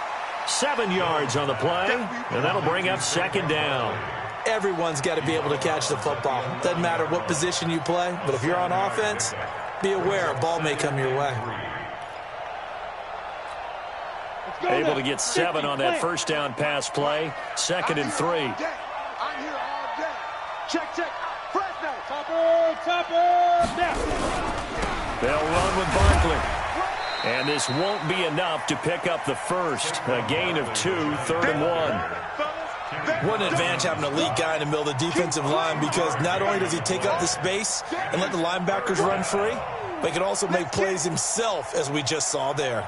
7 yards on the play, and that'll bring up 2nd down.
Everyone's got to be able to catch the football. Doesn't matter what position you play, but if you're on offense, be aware a ball may come your way.
Able to get 7 on that first down pass play. 2nd and 3.
I'm here all day. Check. Fresno.
Topper. Now.
They'll run with Barkley. And this won't be enough to pick up the first. A gain of 2, 3rd and 1.
What an advantage having a lead guy in the middle of the defensive line, because not only does he take up the space and let the linebackers run free, but he can also make plays himself, as we just saw there.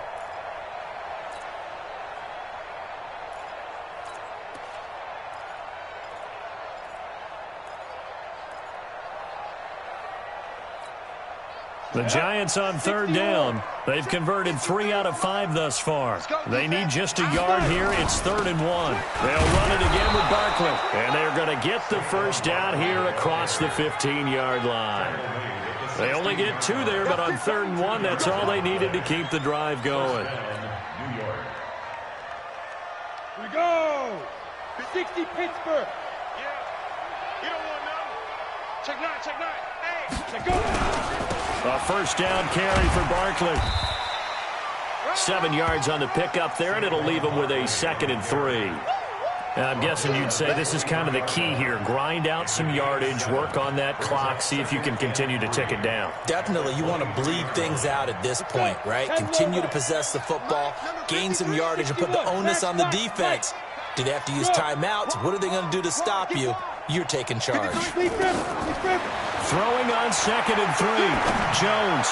The Giants on 3rd down. They've converted 3 out of 5 thus far. They need just a yard here. It's 3rd and 1. They'll run it again with Barkley. And they're going to get the first down here across the 15-yard line. They only get 2 there, but on 3rd and 1, that's all they needed to keep the drive going.
Here we go. 60 Pittsburgh.
Yeah. You don't want none. Check 9. Hey.
Check go.
A first down carry for Barkley. 7 yards on the pickup there, and it'll leave him with a 2nd and 3. Now, I'm guessing you'd say this is kind of the key here. Grind out some yardage, work on that clock, see if you can continue to tick it down.
Definitely, you want to bleed things out at this point, right? Continue to possess the football, gain some yardage, and put the onus on the defense. Do they have to use timeouts? What are they going to do to stop you? You're taking charge.
Throwing on 2nd and 3. Jones.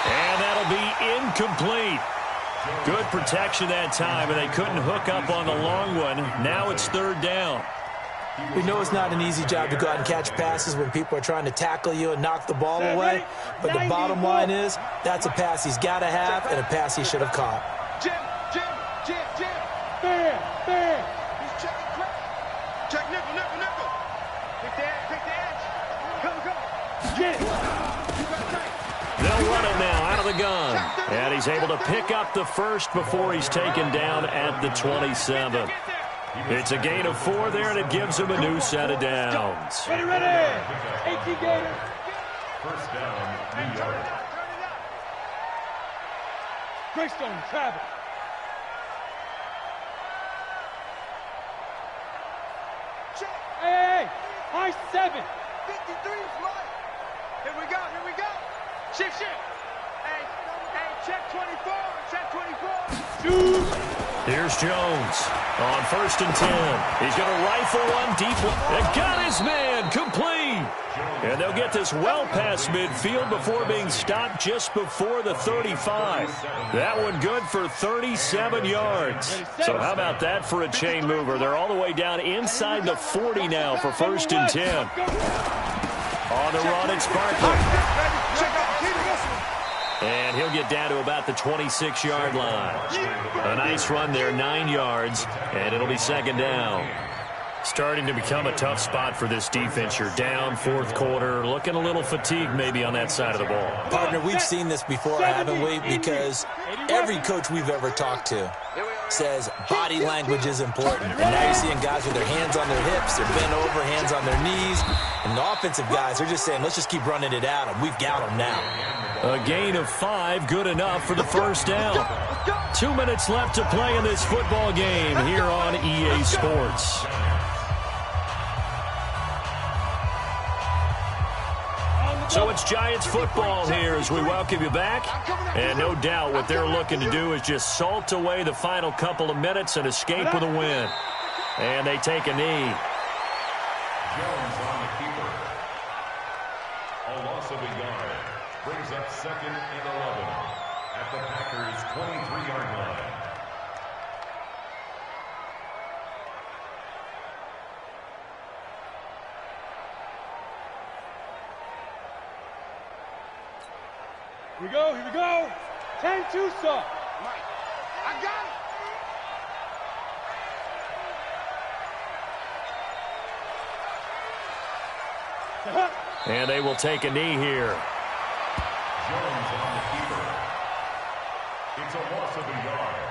And that'll be incomplete. Good protection that time, and they couldn't hook up on the long one. Now it's 3rd down.
We know it's not an easy job to go out and catch passes when people are trying to tackle you and knock the ball away. But the bottom line is, that's a pass he's got to have and a pass he should have caught.
Jim.
Fair.
He's checking quick. Check nickel. Pick the edge. Come.
Get it.
They'll run it now out of the gun. And he's able to pick up the first before he's taken down at the 27. It's a gain of 4 there, and it gives him a new set of downs.
Ready. 18 Gators.
First down, New York.
Greystone travel. Hey. High 7.
53 is right. Here we go. Shift. Hey, check 24.
Here's Jones on 1st and 10. He's going to rifle one deep. And got his man complete. And they'll get this well past midfield before being stopped just before the 35. That one good for 37 yards. So how about that for a chain mover? They're all the way down inside the 40 now for 1st and 10. On the run, it's Barkley. And he'll get down to about the 26-yard line. A nice run there, 9 yards, and it'll be 2nd down. Starting to become a tough spot for this defense. You're down 4th quarter, looking a little fatigued maybe on that side of the ball.
Partner, we've seen this before, haven't we? Because every coach we've ever talked to says body language is important. And now you're seeing guys with their hands on their hips, they're bent over, hands on their knees. And the offensive guys are just saying, let's just keep running it out, and we've got them now.
A gain of 5, good enough for the first down. 2 minutes left to play in this football game here on EA Sports. So it's Giants football here as we welcome you back. And no doubt what they're looking to do is just salt away the final couple of minutes and escape with a win. And they take a knee.
Jones on the keeper. A loss of a yard. Brings up 2nd and 11 at the Packers' 23-yard line.
Here we go. 10-2, sir.
Mike, I got it.
And they will take a knee here.
Jones on the keeper. It's a loss of a yard.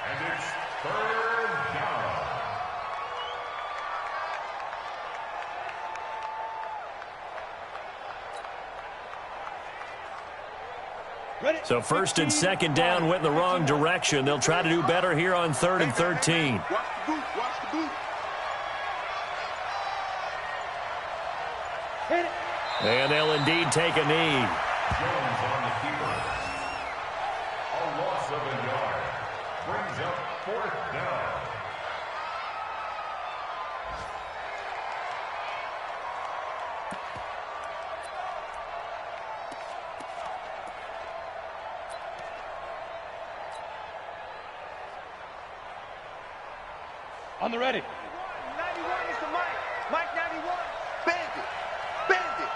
And it's 3rd down.
So first and second down went in the wrong direction. They'll try to do better here on 3rd and 13.
Watch the boot. Watch the boot.
And they'll indeed take a knee.
Jones on the keeper. A loss of a yard. Brings up 4th down.
On the ready.
91 is the Mike. Mike 91. Bend it. Bend it.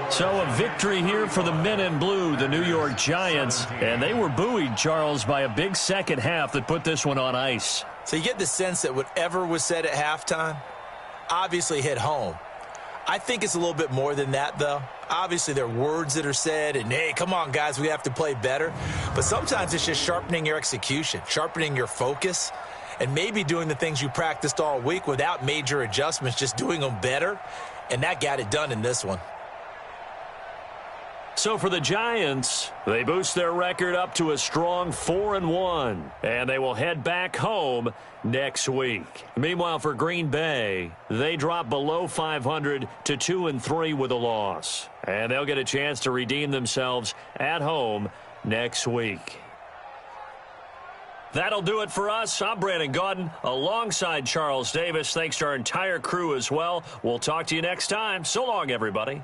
So a victory here for the men in blue, the New York Giants. And they were buoyed, Charles, by a big second half that put this one on ice.
So you get the sense that whatever was said at halftime obviously hit home. I think it's a little bit more than that, though. Obviously, there are words that are said, and, hey, come on, guys, we have to play better. But sometimes it's just sharpening your execution, sharpening your focus, and maybe doing the things you practiced all week without major adjustments, just doing them better. And that got it done in this one.
So for the Giants, they boost their record up to a strong 4-1, and they will head back home next week. Meanwhile, for Green Bay, they drop below 500 to 2-3 with a loss, and they'll get a chance to redeem themselves at home next week. That'll do it for us. I'm Brandon Gaudin alongside Charles Davis. Thanks to our entire crew as well. We'll talk to you next time. So long, everybody.